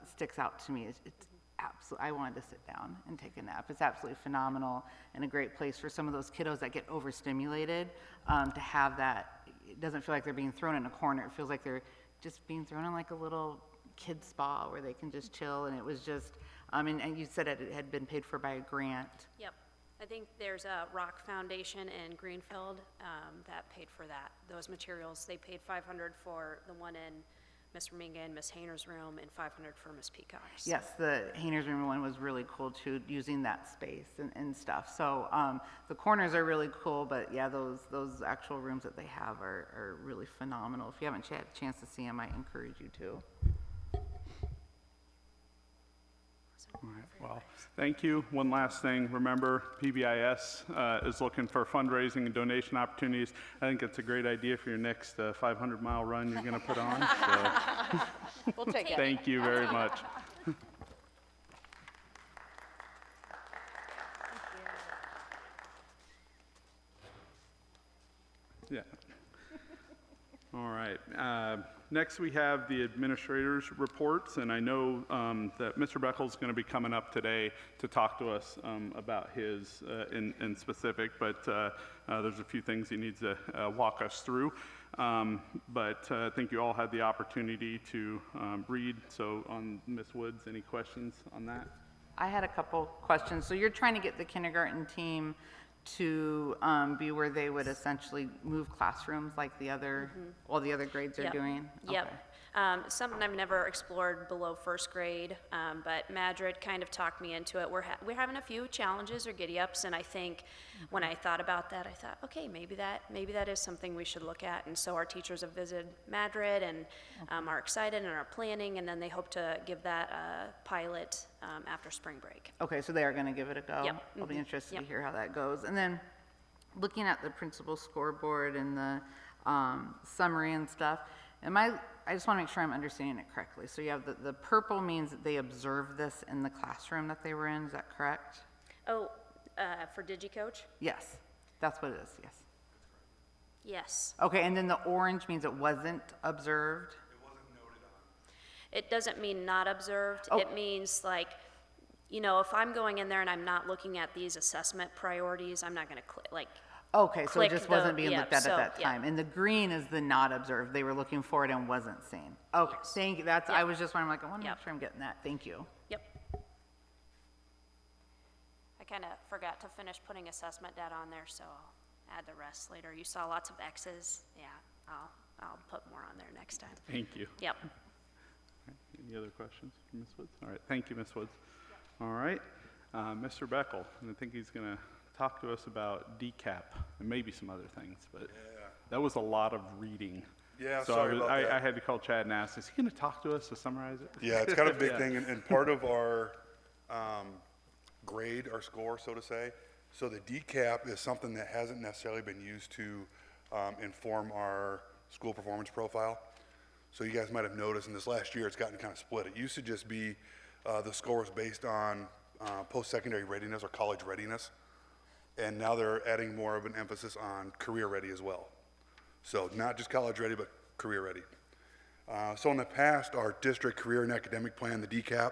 sticks out to me. It's absolutely, I wanted to sit down and take a nap. It's absolutely phenomenal, and a great place for some of those kiddos that get overstimulated to have that it doesn't feel like they're being thrown in a corner. It feels like they're just being thrown in like a little kid spa where they can just chill. And it was just, and you said it had been paid for by a grant. Yep. I think there's a Rock Foundation in Greenfield that paid for that. Those materials, they paid $500 for the one in Miss Reminga and Miss Hayner's room and $500 for Miss Peacock's. Yes, the Hayner's room one was really cool too, using that space and stuff. So the corners are really cool, but yeah, those actual rooms that they have are really phenomenal. If you haven't had a chance to see them, I encourage you to. All right, well, thank you. One last thing, remember, PBIS is looking for fundraising and donation opportunities. I think it's a great idea for your next 500-mile run you're going to put on. So. We'll take it. Thank you very much. Yeah. All right. Next, we have the administrator's reports, and I know that Mr. Beckel's going to be coming up today to talk to us about his in specific, but there's a few things he needs to walk us through. But I think you all had the opportunity to read. So on Ms. Woods, any questions on that? I had a couple questions. So you're trying to get the kindergarten team to be where they would essentially move classrooms like the other, all the other grades are Yep. doing? Yep. Okay. Something I've never explored below first grade, but Madrid kind of talked me into it. We're having a few challenges or giddy-ups, and I think when I thought about that, I thought, okay, maybe that is something we should look at. And so our teachers have visited Madrid and are excited and are planning, and then they hope to give that a pilot after spring break. Okay, so they are going to give it a go? Yep. I'll be interested Yep. to hear how that goes. And then looking at the principal scoreboard and the summary and stuff, I just want to make sure I'm understanding it correctly. So you have the purple means that they observed this in the classroom that they were in, is that correct? Oh, for DigiCoach? Yes, that's what it is, yes. Yes. Okay, and then the orange means it wasn't observed? It doesn't mean not observed. Oh. It means like, you know, if I'm going in there and I'm not looking at these assessment priorities, I'm not going to click, like, Okay, so it click just wasn't being yeah, looked at so, that yeah. time. And the green is the not observed. They were looking for it and wasn't seen. Okay, Yes. thank you. That's, Yep. I was just wondering, like, I want to Yep. make sure I'm getting that. Thank you. Yep. I kind of forgot to finish putting assessment data on there, so I'll add the rest later. You saw lots of X's. Yeah, I'll put more on there next time. Thank you. Yep. Any other questions for Ms. Woods? All right, thank you, Ms. Woods. All right, Mr. Beckel, and I think he's going to talk to us about DCAP and maybe some other things, but that was a lot of reading. Yeah, So sorry about that. I had to call Chad and ask, is he going to talk to us to summarize it? Yeah, it's kind of a big Yeah. thing, and part of our grade, our score, so to say. So the DCAP is something that hasn't necessarily been used to inform our school performance profile. So you guys might have noticed in this last year, it's gotten kind of split. It used to just be the scores based on post-secondary readiness or college readiness. And now they're adding more of an emphasis on career ready as well. So not just college ready, but career ready. So in the past, our district career and academic plan, the DCAP,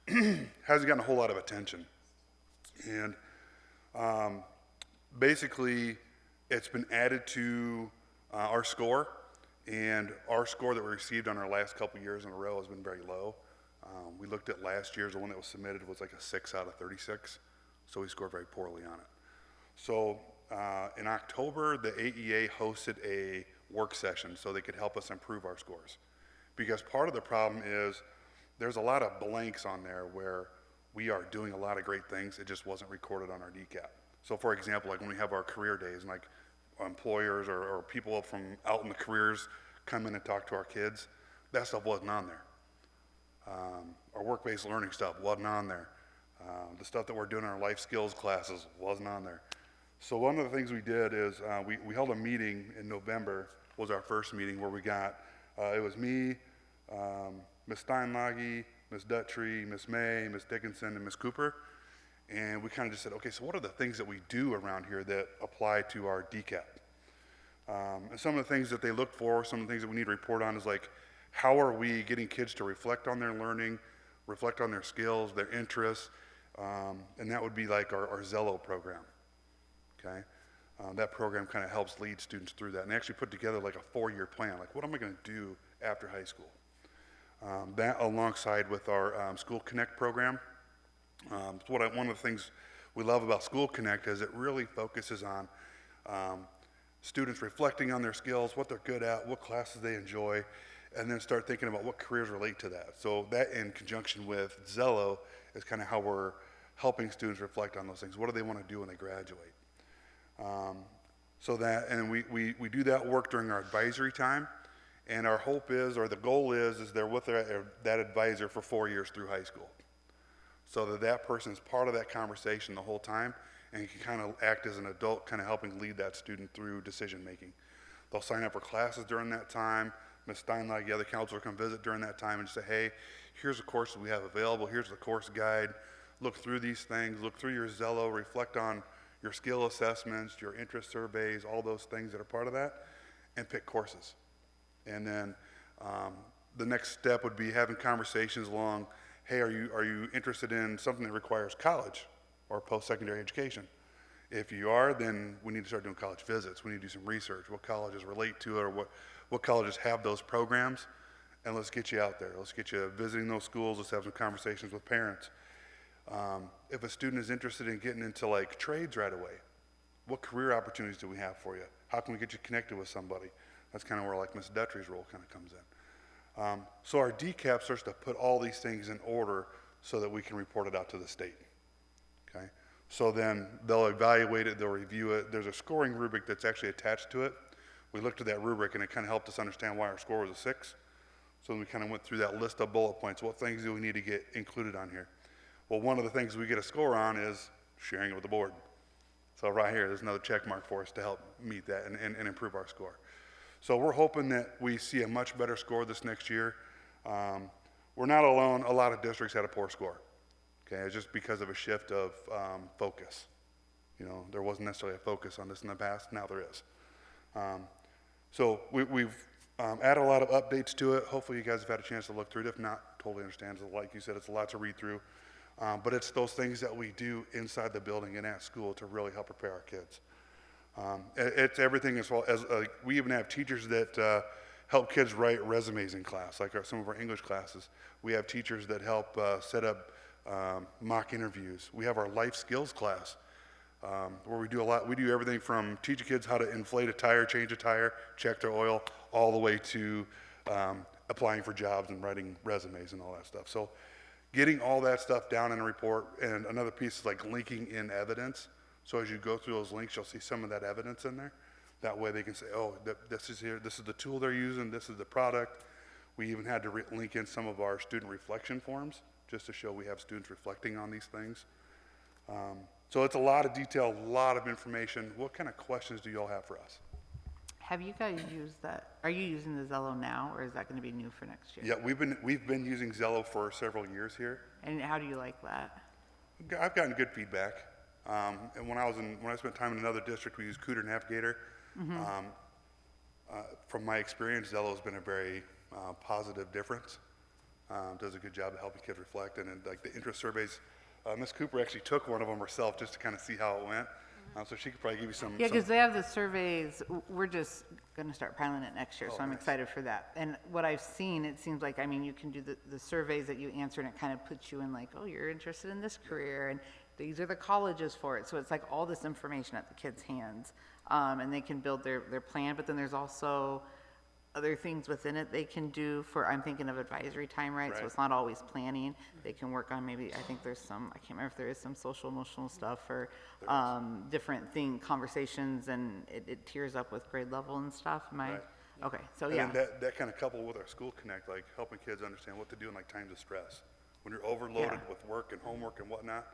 hasn't gotten a whole lot of attention. And basically, it's been added to our score, and our score that we received on our last couple years in a row has been very low. We looked at last year's, the one that was submitted was like a 6 out of 36, so we scored very poorly on it. So in October, the AEA hosted a work session so they could help us improve our scores. Because part of the problem is there's a lot of blanks on there where we are doing a lot of great things, it just wasn't recorded on our DCAP. So for example, like when we have our career days, and like employers or people from out in the careers come in and talk to our kids, that stuff wasn't on there. Our work-based learning stuff wasn't on there. The stuff that we're doing in our life skills classes wasn't on there. So one of the things we did is we held a meeting in November, was our first meeting, where we got, it was me, Ms. Steinlage, Ms. Duttrey, Ms. May, Ms. Dickinson, and Ms. Cooper. And we kind of just said, okay, so what are the things that we do around here that apply to our DCAP? And some of the things that they look for, some of the things that we need to report on is like, how are we getting kids to reflect on their learning, reflect on their skills, their interests, and that would be like our Zello program, okay? That program kind of helps lead students through that, and they actually put together like a 4-year plan, like what am I going to do after high school? That alongside with our School Connect program. One of the things we love about School Connect is it really focuses on students reflecting on their skills, what they're good at, what classes they enjoy, and then start thinking about what careers relate to that. So that in conjunction with Zello is kind of how we're helping students reflect on those things. What do they want to do when they graduate? And we do that work during our advisory time, and our hope is, or the goal is they're with that advisor for 4 years through high school, so that person is part of that conversation the whole time, and you can kind of act as an adult, kind of helping lead that student through decision making. They'll sign up for classes during that time. Ms. Steinlag, the other counselor, come visit during that time and say, hey, here's the courses we have available, here's the course guide, look through these things, look through your Zello, reflect on your skill assessments, your interest surveys, all those things that are part of that, and pick courses. And then the next step would be having conversations along, hey, are you interested in something that requires college or post-secondary education? If you are, then we need to start doing college visits. We need to do some research, what colleges relate to it, or what colleges have those programs, and let's get you out there. Let's get you visiting those schools. Let's have some conversations with parents. If a student is interested in getting into like trades right away, what career opportunities do we have for you? How can we get you connected with somebody? That's kind of where like Ms. Dutry's role kind of comes in. So our DCAP starts to put all these things in order so that we can report it out to the state. Okay? So then they'll evaluate it, they'll review it. There's a scoring rubric that's actually attached to it. We looked at that rubric and it kind of helped us understand why our score was a 6. So we kind of went through that list of bullet points. What things do we need to get included on here? Well, one of the things we get a score on is sharing it with the board. So right here, there's another check mark for us to help meet that and improve our score. So we're hoping that we see a much better score this next year. We're not alone. A lot of districts had a poor score. Okay, it's just because of a shift of focus. You know, there wasn't necessarily a focus on this in the past. Now there is. So we've added a lot of updates to it. Hopefully you guys have had a chance to look through it. If not, totally understand. Like you said, it's a lot to read through. But it's those things that we do inside the building and at school to really help prepare our kids. It's everything as well as we even have teachers that help kids write resumes in class, like some of our English classes. We have teachers that help set up mock interviews. We have our life skills class where we do a lot. We do everything from teaching kids how to inflate a tire, change a tire, check their oil, all the way to applying for jobs and writing resumes and all that stuff. So getting all that stuff down in a report, and another piece is like linking in evidence. So as you go through those links, you'll see some of that evidence in there. That way they can say, oh, this is here, this is the tool they're using, this is the product. We even had to link in some of our student reflection forms just to show we have students reflecting on these things. So it's a lot of detail, a lot of information. What kind of questions do you all have for us? Have you guys used that? Are you using the Zello now, or is that going to be new for next year? Yeah, we've been using Zello for several years here. And how do you like that? I've gotten good feedback. And when I spent time in another district, we used Cooter Navigator. From my experience, Zello has been a very positive difference. Does a good job of helping kids reflect, and then, like the interest surveys. Ms. Cooper actually took one of them herself just to kind of see how it went. So she could probably give you some. Yeah, because they have the surveys. We're just going to start piloting it next year, so I'm nice. excited for that. And what I've seen, it seems like, I mean, you can do the surveys that you answer, and it kind of puts you in like, oh, you're interested in this career, and these are the colleges for it. So it's like all this information at the kids' hands, and they can build their plan. But then there's also other things within it they can do for, I'm thinking of advisory time, right? So it's not always planning. They can work on maybe, I think there's some, I can't remember if there is some social emotional stuff or different conversations, and it tiers up with grade level and stuff. Am I? Right. Okay, so And yeah. then that kind of coupled with our School Connect, like helping kids understand what to do in like times of stress. When you're overloaded with work and homework and whatnot,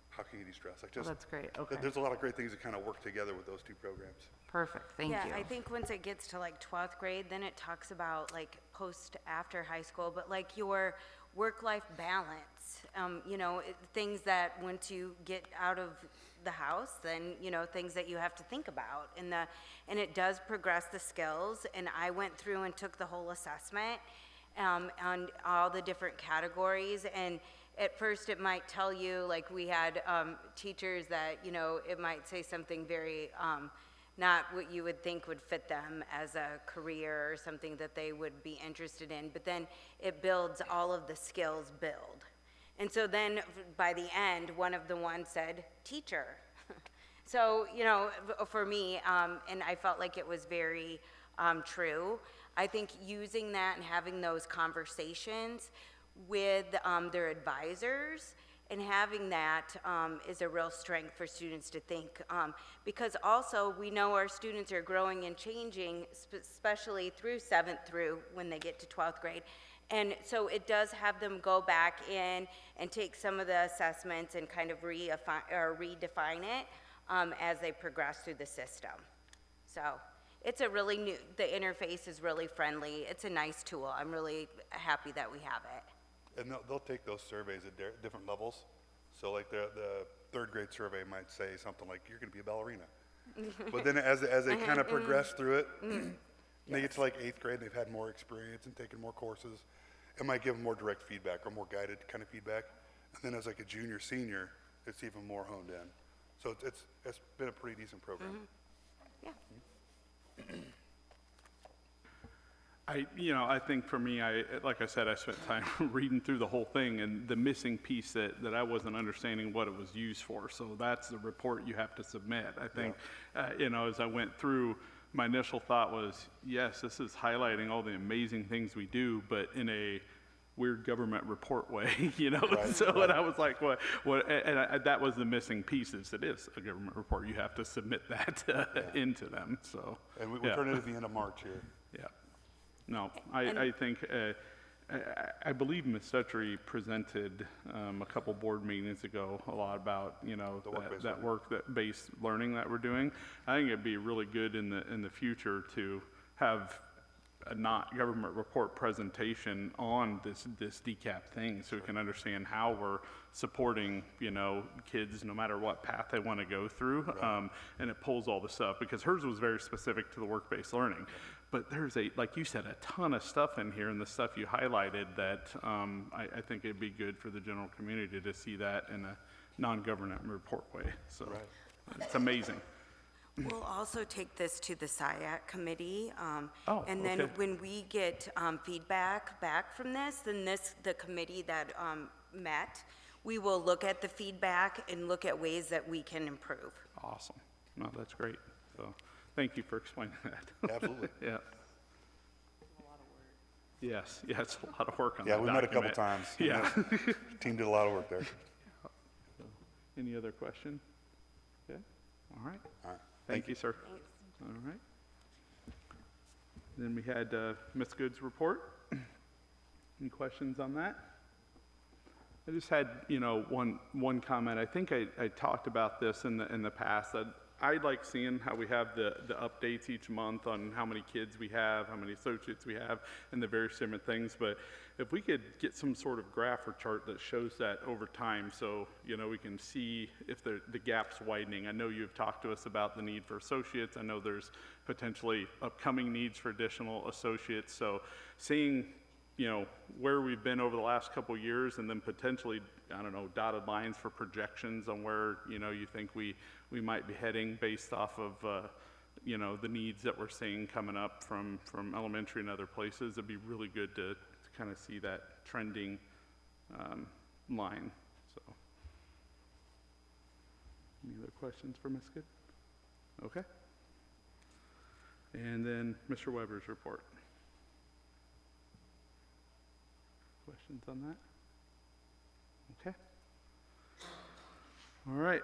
how can you de-stress? Like Oh, that's great, okay. There's a lot of great things that kind of work together with those two programs. Perfect, thank you. Yeah, I think once it gets to like 12th grade, then it talks about like after high school, but like your work-life balance, you know, things that once you get out of the house, then, you know, things that you have to think about. And it does progress the skills, and I went through and took the whole assessment on all the different categories, and at first it might tell you, like we had teachers that, you know, it might say something very, not what you would think would fit them as a career or something that they would be interested in, but then it builds all of the skills build. And so then by the end, one of the ones said, teacher. So, you know, for me, and I felt like it was very true. I think using that and having those conversations with their advisors and having that is a real strength for students to think. Because also we know our students are growing and changing, especially through 7th through when they get to 12th grade. And so it does have them go back in and take some of the assessments and kind of redefine it as they progress through the system. So it's a really new, the interface is really friendly. It's a nice tool. I'm really happy that we have it. And they'll take those surveys at different levels. So like the 3rd grade survey might say something like, you're gonna be a ballerina. But then as they kind of progress through it, and they get to like 8th grade and they've had more experience and taken more courses, it might give them more direct feedback or more guided kind of feedback. And then as like a junior, senior, it's even more honed in. So it's been a pretty decent program. Yeah. I think for me, like I said, I spent time reading through the whole thing, and the missing piece that I wasn't understanding what it was used for. So that's the report you have to submit. I think, as I went through, my initial thought was, yes, this is highlighting all the amazing things we do, but in a weird government report way, Right, So right. and I was like, what? That was the missing piece. Is it is a government report. You have to submit that into them. So. And we turn it at the end of March here. Yeah. No, I think, I believe Ms. Stutchery presented a couple board meetings ago a lot about, that work-based learning that we're doing. I think it'd be really good in the future to have a not government report presentation on this DCAP thing, so we can understand how we're supporting, kids no matter what path they want to go through. Right. And it pulls all the stuff, because hers was very specific to the work-based learning. But there's like you said, a ton of stuff in here, and the stuff you highlighted that I think it'd be good for the general community to see that in a non-government report way. So it's amazing. We'll also take this to the SIAC committee. And then okay. when we get feedback back from this, then the committee that met, we will look at the feedback and look at ways that we can improve. Awesome. No, that's great. So thank you for explaining that. Absolutely. Yeah. Yes, it's a lot of work on that Yeah, we met a couple document. times. Yeah. Team did a lot of work there. Any other question? Okay, all right. All right. Thank you, sir. All right. Then we had Ms. Good's report. Any questions on that? I just had, one comment. I think I talked about this in the past. That I like seeing how we have the updates each month on how many kids we have, how many associates we have, and the various different things. But if we could get some sort of graph or chart that shows that over time, so we can see if the gap's widening. I know you've talked to us about the need for associates. I know there's potentially upcoming needs for additional associates. So seeing where we've been over the last couple years, and then potentially, dotted lines for projections on where, you think we might be heading based off of, the needs that we're seeing coming up from elementary and other places. It'd be really good to kind of see that trending line. So, any other questions for Ms. Good? Okay. And then Mr. Weber's report. Questions on that? Okay. All right.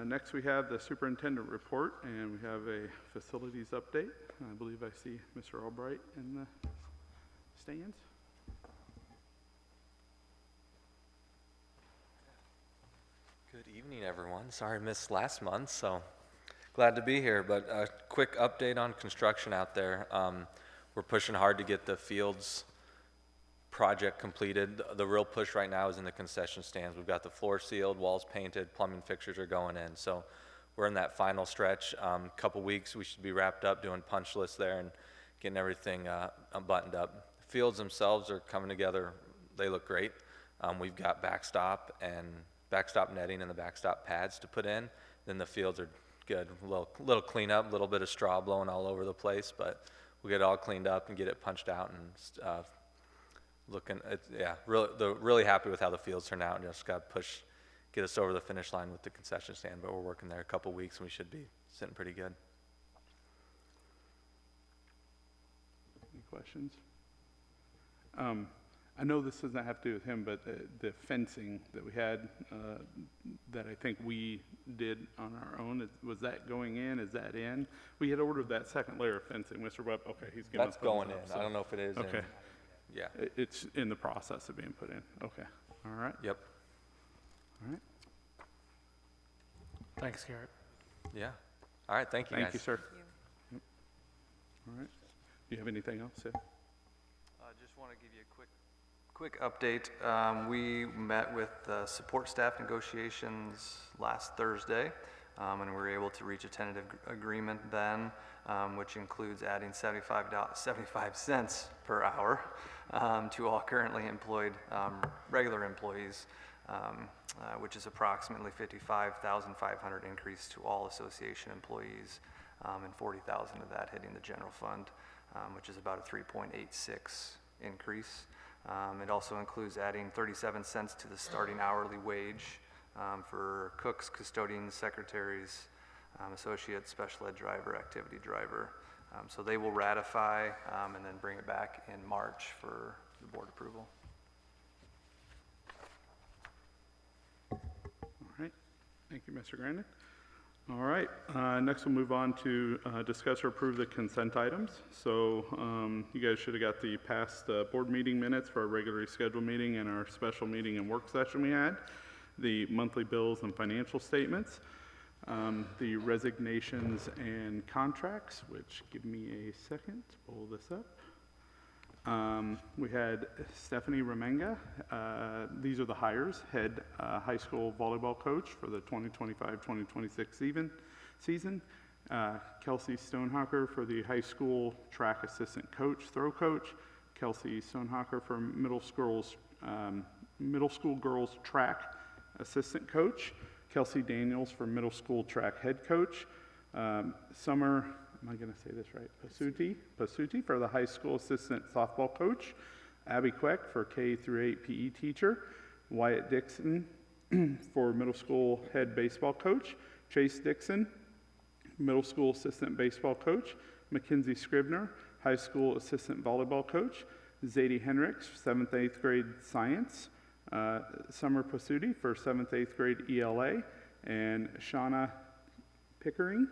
Next we have the superintendent report, and we have a facilities update. I believe I see Mr. Albright in the stands. Good evening, everyone. Sorry I missed last month, so glad to be here. But a quick update on construction out there. We're pushing hard to get the fields project completed. The real push right now is in the concession stands. We've got the floor sealed, walls painted, plumbing fixtures are going in. So we're in that final stretch. Couple weeks, we should be wrapped up doing punch lists there and getting everything buttoned up. Fields themselves are coming together. They look great. We've got backstop netting and the backstop pads to put in. Then the fields are good. Little cleanup, a little bit of straw blowing all over the place, but we'll get it all cleaned up and get it punched out and really happy with how the fields turn out, and just got to get us over the finish line with the concession stand, but we're working there a couple weeks and we should be sitting pretty good. Any questions? I know this doesn't have to do with him, but the fencing that we had, that I think we did on our own, was that going in? Is that in? We had ordered that second layer of fencing. Mr. Webb, okay, he's giving us That's going in. thumbs up, I don't know if it is. Okay. Yeah. It's in the process of being put in. Okay. All right. Yep. All right. Thanks, Garrett. Yeah. All right. Thank you, guys. Thank you, sir. Yep. All right. Do you have anything else? Yeah. I just want to give you a quick update. We met with support staff negotiations last Thursday, and we were able to reach a tentative agreement then, which includes adding 75 cents per hour to all currently employed regular employees, which is approximately $55,500 increase to all association employees, and $40,000 of that hitting the general fund, which is about a 3.86 increase. It also includes adding 37 cents to the starting hourly wage for cooks, custodians, secretaries, associates, special ed driver, activity driver. So they will ratify and then bring it back in March for the board approval. All right. Thank you, Mr. Grandin. All right. Next, we'll move on to discuss or approve the consent items. So you guys should have got the past board meeting minutes for our regularly scheduled meeting and our special meeting and work session we had, the monthly bills and financial statements, the resignations and contracts, which give me a second to pull this up. We had Stephanie Remenga. These are the hires. Head high school volleyball coach for the 2025-2026 season. Kelsey Stonehocker for the high school track assistant coach, throw coach. Kelsey Stonehocker for middle school girls track assistant coach. Kelsey Daniels for middle school track head coach. Summer, am I going to say this right? Pasuti for the high school assistant softball coach. Abby Queck for K through 8 PE teacher. Wyatt Dixon for middle school head baseball coach. Chase Dixon, middle school assistant baseball coach. Mackenzie Scribner, high school assistant volleyball coach. Zadie Henricks, 7th, 8th grade science. Summer Pasuti for 7th, 8th grade ELA. And Shauna Pickering,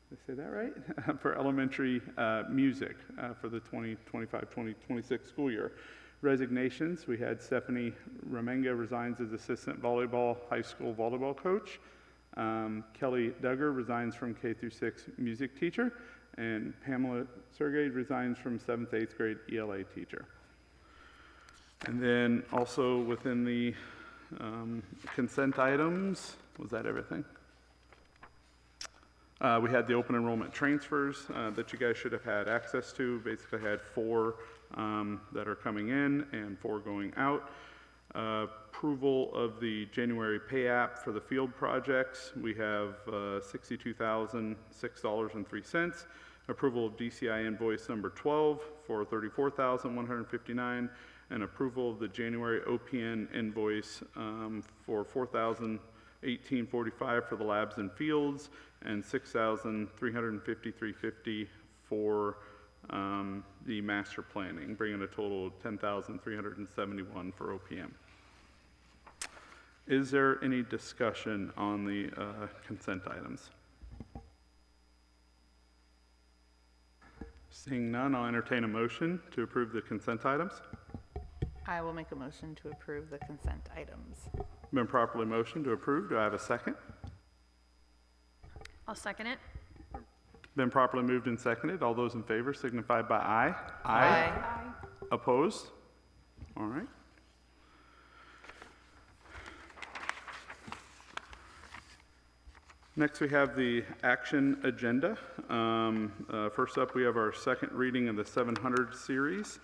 did I say that right? For elementary music for the 2025-2026 school year. Resignations, we had Stephanie Remenga resigns as assistant volleyball, high school volleyball coach. Kelly Duggar resigns from K through 6 music teacher. And Pamela Sergey resigns from 7th, 8th grade ELA teacher. And then also within the consent items, was that everything? We had the open enrollment transfers that you guys should have had access to. Basically had 4 that are coming in and 4 going out. Approval of the January pay app for the field projects. We have $62,006.03. Approval of DCI invoice number 12 for $34,159. And approval of the January OPN invoice for $4,018.45 for the labs and fields, and $6,353.50 for the master planning, bringing a total of $10,371 for OPM. Is there any discussion on the consent items? Seeing none, I'll entertain a motion to approve the consent items. I will make a motion to approve the consent items. Been properly motioned to approve. Do I have a second? I'll second it. Been properly moved and seconded. All those in favor signify by aye. Aye. Opposed? All right. Next, we have the action agenda. First up, we have our second reading of the 700 series.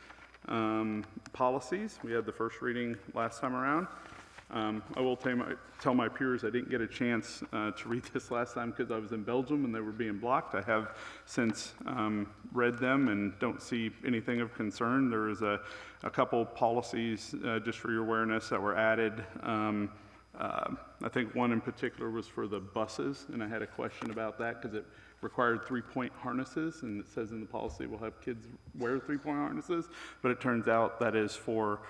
Policies, we had the first reading last time around. I will tell my peers I didn't get a chance to read this last time because I was in Belgium and they were being blocked. I have since read them and don't see anything of concern. There is a couple policies, just for your awareness, that were added. I think one in particular was for the buses, and I had a question about that because it required three-point harnesses, and it says in the policy we'll have kids wear three-point harnesses, but it turns out that is for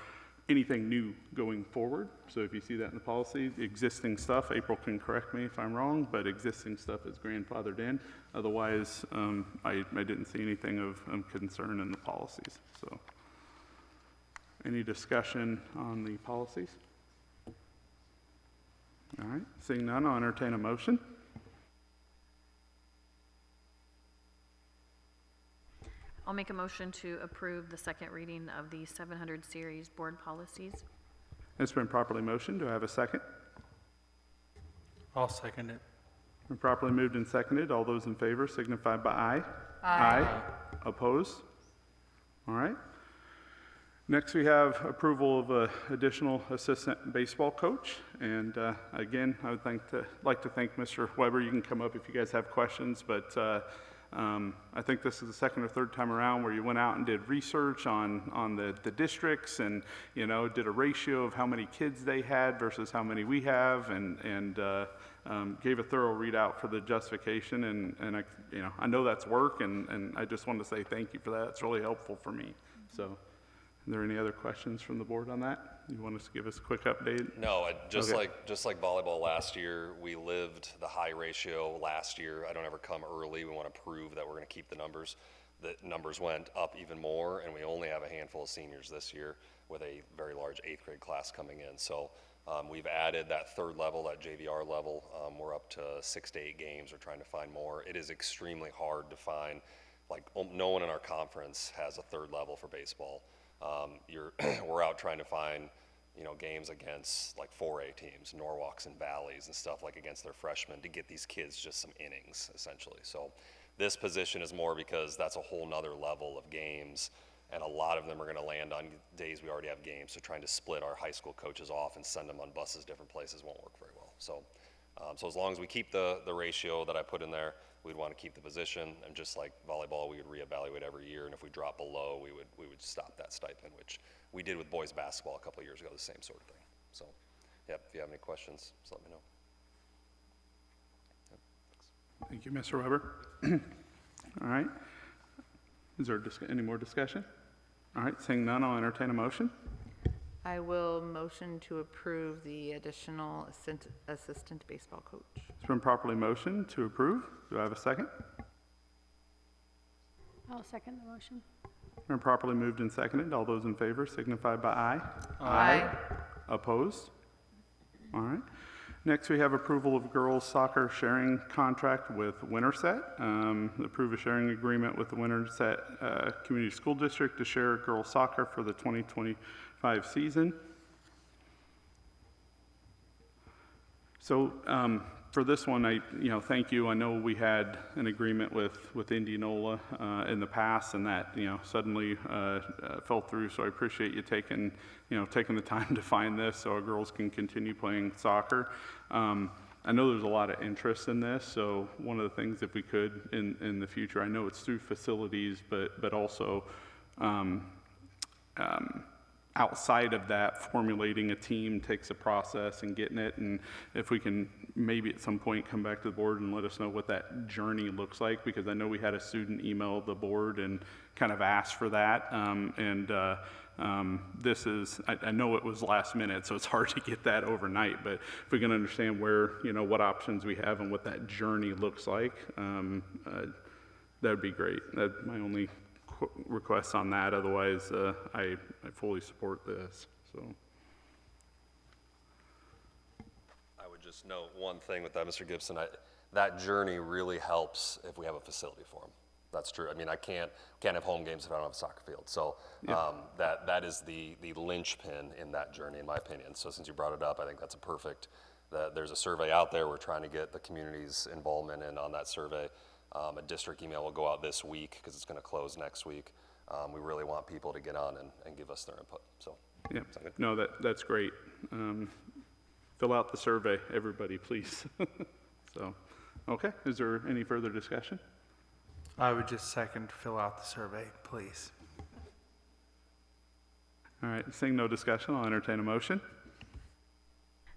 anything new going forward. So if you see that in the policy, the existing stuff, April can correct me if I'm wrong, but existing stuff is grandfathered in. Otherwise, I didn't see anything of concern in the policies. So, any discussion on the policies? All right, seeing none, I'll entertain a motion. I'll make a motion to approve the second reading of the 700 series board policies. It's been properly motioned. Do I have a second? I'll second it. Been properly moved and seconded. All those in favor signify by aye. Aye. Opposed? All right. Next, we have approval of an additional assistant baseball coach. And again, I would like to thank Mr. Weber. You can come up if you guys have questions, but I think this is the second or third time around where you went out and did research on the districts and, you know, did a ratio of how many kids they had versus how many we have, and gave a thorough readout for the justification. And I know that's work, and I just wanted to say thank you for that. It's really helpful for me. So, are there any other questions from the board on that? You want us to give us a quick update? No, just Okay. like volleyball last year, we lived the high ratio last year. I don't ever come early. We want to prove that we're going to keep the numbers. The numbers went up even more, and we only have a handful of seniors this year with a very large 8th grade class coming in. So we've added that third level, that JVR level. We're up to 6 to 8 games. We're trying to find more. It is extremely hard to find. Like, no one in our conference has a third level for baseball. We're out trying to find, games against like 4A teams, Norwalks and Valleys and stuff, like against their freshmen, to get these kids just some innings, essentially. So this position is more because that's a whole nother level of games, and a lot of them are going to land on days we already have games. So trying to split our high school coaches off and send them on buses different places won't work very well. So as long as we keep the ratio that I put in there, we'd want to keep the position. And just like volleyball, we would reevaluate every year, and if we drop below, we would stop that stipend, which we did with boys basketball a couple of years ago, the same sort of thing. So, yep, if you have any questions, just let me know. Yep, Thank you, Mr. Weber. All right. Is there any more discussion? All right, seeing none, I'll entertain a motion. I will motion to approve the additional assistant baseball coach. It's been properly motioned to approve. Do I have a second? I'll second the motion. Been properly moved and seconded. All those in favor signify by aye. Aye. Opposed? All right. Next, we have approval of girls soccer sharing contract with Winterset. Approve a sharing agreement with the Winterset Community School District to share girls soccer for the 2025 season. So for this one, thank you. I know we had an agreement with Indianola in the past, and that suddenly fell through. So I appreciate you taking the time to find this, so our girls can continue playing soccer. I know there's a lot of interest in this, so one of the things, if we could in the future, I know it's through facilities, but also outside of that, formulating a team takes a process and getting it, and if we can maybe at some point come back to the board and let us know what that journey looks like, because I know we had a student email the board and kind of ask for that, this is, I know it was last minute, so it's hard to get that overnight, but if we can understand where, what options we have and what that journey looks like, that would be great. That's my only requests on that. Otherwise, I fully support this. So I would just note one thing with that, Mr. Gibson. That journey really helps if we have a facility for them. That's true. I mean, I can't have home games if I don't have a soccer field. So that is the linchpin in that journey, in my opinion. So since you brought it up, I think that's a perfect. There's a survey out there. We're trying to get the community's involvement in on that survey. A district email will go out this week because it's going to close next week. We really want people to get on and give us their input, so. Yeah, sound good? no, that's great. Fill out the survey, everybody, please. So, okay, is there any further discussion? I would just second fill out the survey, please. All right, seeing no discussion, I'll entertain a motion.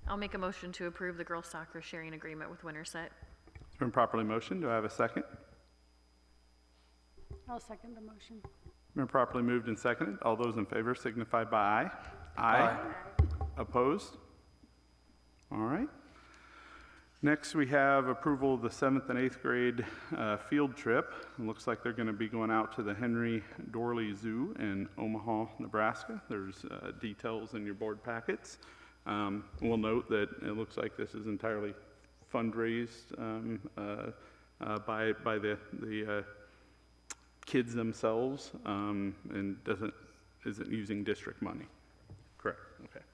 I'll make a motion to approve the girls soccer sharing agreement with Winterset. It's been properly motioned. Do I have a second? I'll second the motion. Been properly moved and seconded. All those in favor signify by aye. Aye. Opposed? All right. Next, we have approval of the 7th and 8th grade field trip. It looks like they're going to be going out to the Henry Dorley Zoo in Omaha, Nebraska. There's details in your board packets. We'll note that it looks like this is entirely fundraised by the kids themselves and isn't using district money. Correct. Okay.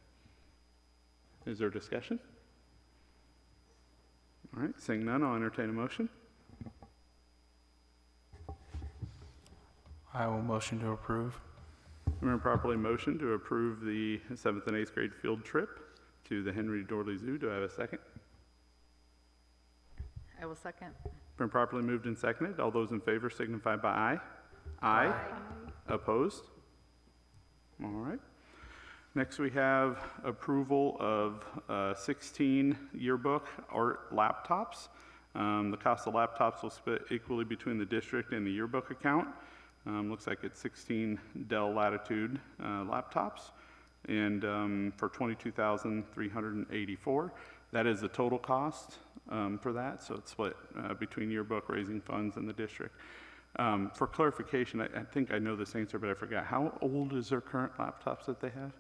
Is there discussion? All right, seeing none, I'll entertain a motion. I will motion to approve. Been properly motioned to approve the 7th and 8th grade field trip to the Henry Dorley Zoo. Do I have a second? I will second. Been properly moved and seconded. All those in favor signify by aye. Aye. Opposed? All right. Next, we have approval of 16 yearbook art laptops. The cost of laptops will split equally between the district and the yearbook account. Looks like it's 16 Dell Latitude laptops, and for $22,384. That is the total cost for that, so it's split between yearbook, raising funds, and the district. For clarification, I think I know this answer, but I forgot. How old is their current laptops that they have?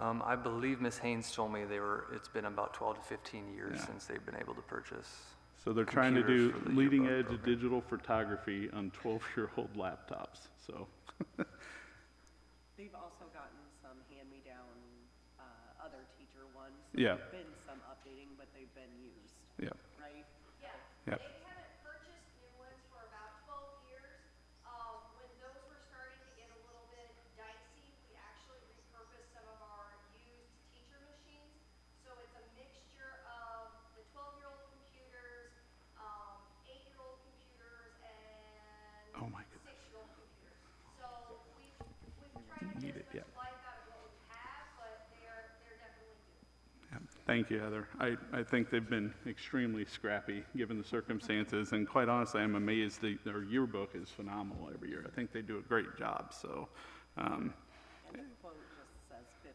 I believe Ms. Haynes told me it's been about 12 to 15 years since they've been able to purchase. So they're trying to do computers for the leading yearbook edge program. digital photography on 12-year-old laptops, so. They've also gotten some hand-me-down, other teacher ones. So Yeah. There've been some updating, but they've been used. Yeah. Right? Yep. They haven't purchased new ones for about 12 years. When those were starting to get a little bit dicey, we actually repurposed some of our used teacher machines. So it's a mixture of the 12-year-old computers, 8-year-old computers, and Oh my goodness. 6-year-old computers. So we've tried to Need get it, as much life out of what we have, but they're definitely new. Yep. Thank you, Heather. I think they've been extremely scrappy, given the circumstances, and quite honestly, I'm amazed their yearbook is phenomenal every year. I think they do a great job, so. And the quote just says 15.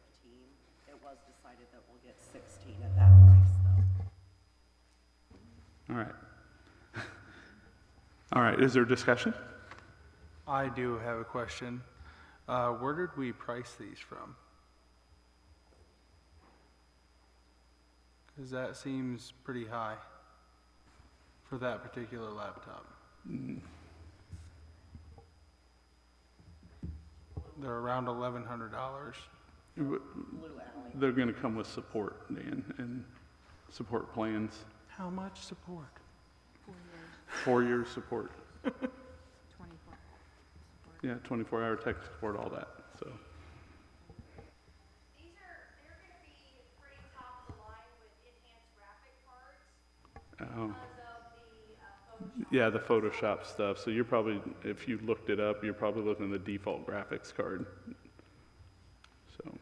It was decided that we'll get 16 at that price, though. All right. All right, is there discussion? I do have a question. Where did we price these from? Because that seems pretty high for that particular laptop. They're around $1,100. They're gonna come with support, Dan, and support plans. How much support? 4 years support. 24. Yeah, 24-hour tech support, all that, so. They're gonna be pretty top of the line with enhanced graphic cards Oh. because of the Photoshop. Yeah, the Photoshop stuff. So you're probably, if you looked it up, you're probably looking at the default graphics card. So.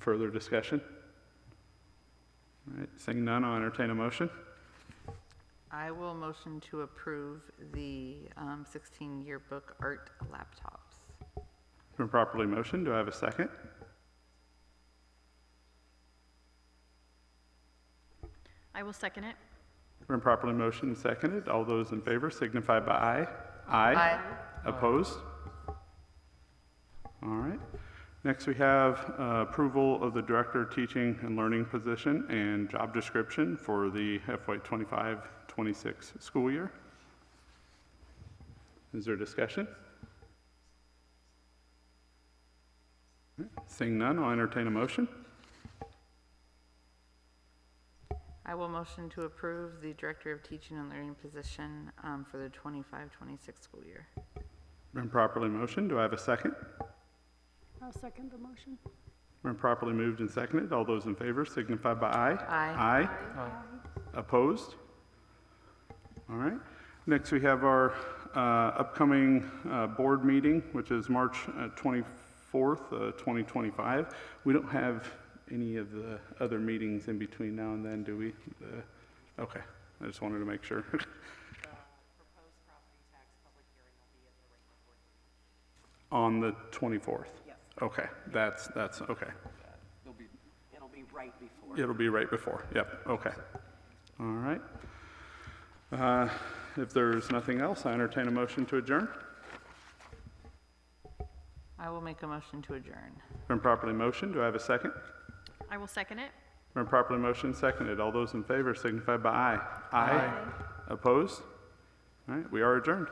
Further discussion? All right, seeing none, I'll entertain a motion. I will motion to approve the 16 yearbook art laptops. Been properly motioned. Do I have a second? I will second it. Been properly motioned and seconded. All those in favor signify by aye. Aye. Opposed? All right. Next, we have approval of the Director of Teaching and Learning position and job description for the FY 25-26 school year. Is there discussion? Seeing none, I'll entertain a motion. I will motion to approve the Director of Teaching and Learning position for the 25-26 school year. Been properly motioned. Do I have a second? I'll second the motion. Been properly moved and seconded. All those in favor signify by aye. Aye. Aye. Opposed? All right. Next, we have our upcoming board meeting, which is March 24th, 2025. We don't have any of the other meetings in between now and then, do we? Okay. I just wanted to make sure. On the 24th? Yes. Okay, that's, okay. It'll be right before. It'll be right before, yep, okay. All right. If there's nothing else, I entertain a motion to adjourn. I will make a motion to adjourn. Been properly motioned, do I have a second? I will second it. Been properly motioned, seconded. All those in favor signify by aye. Aye. Opposed? All right, we are adjourned.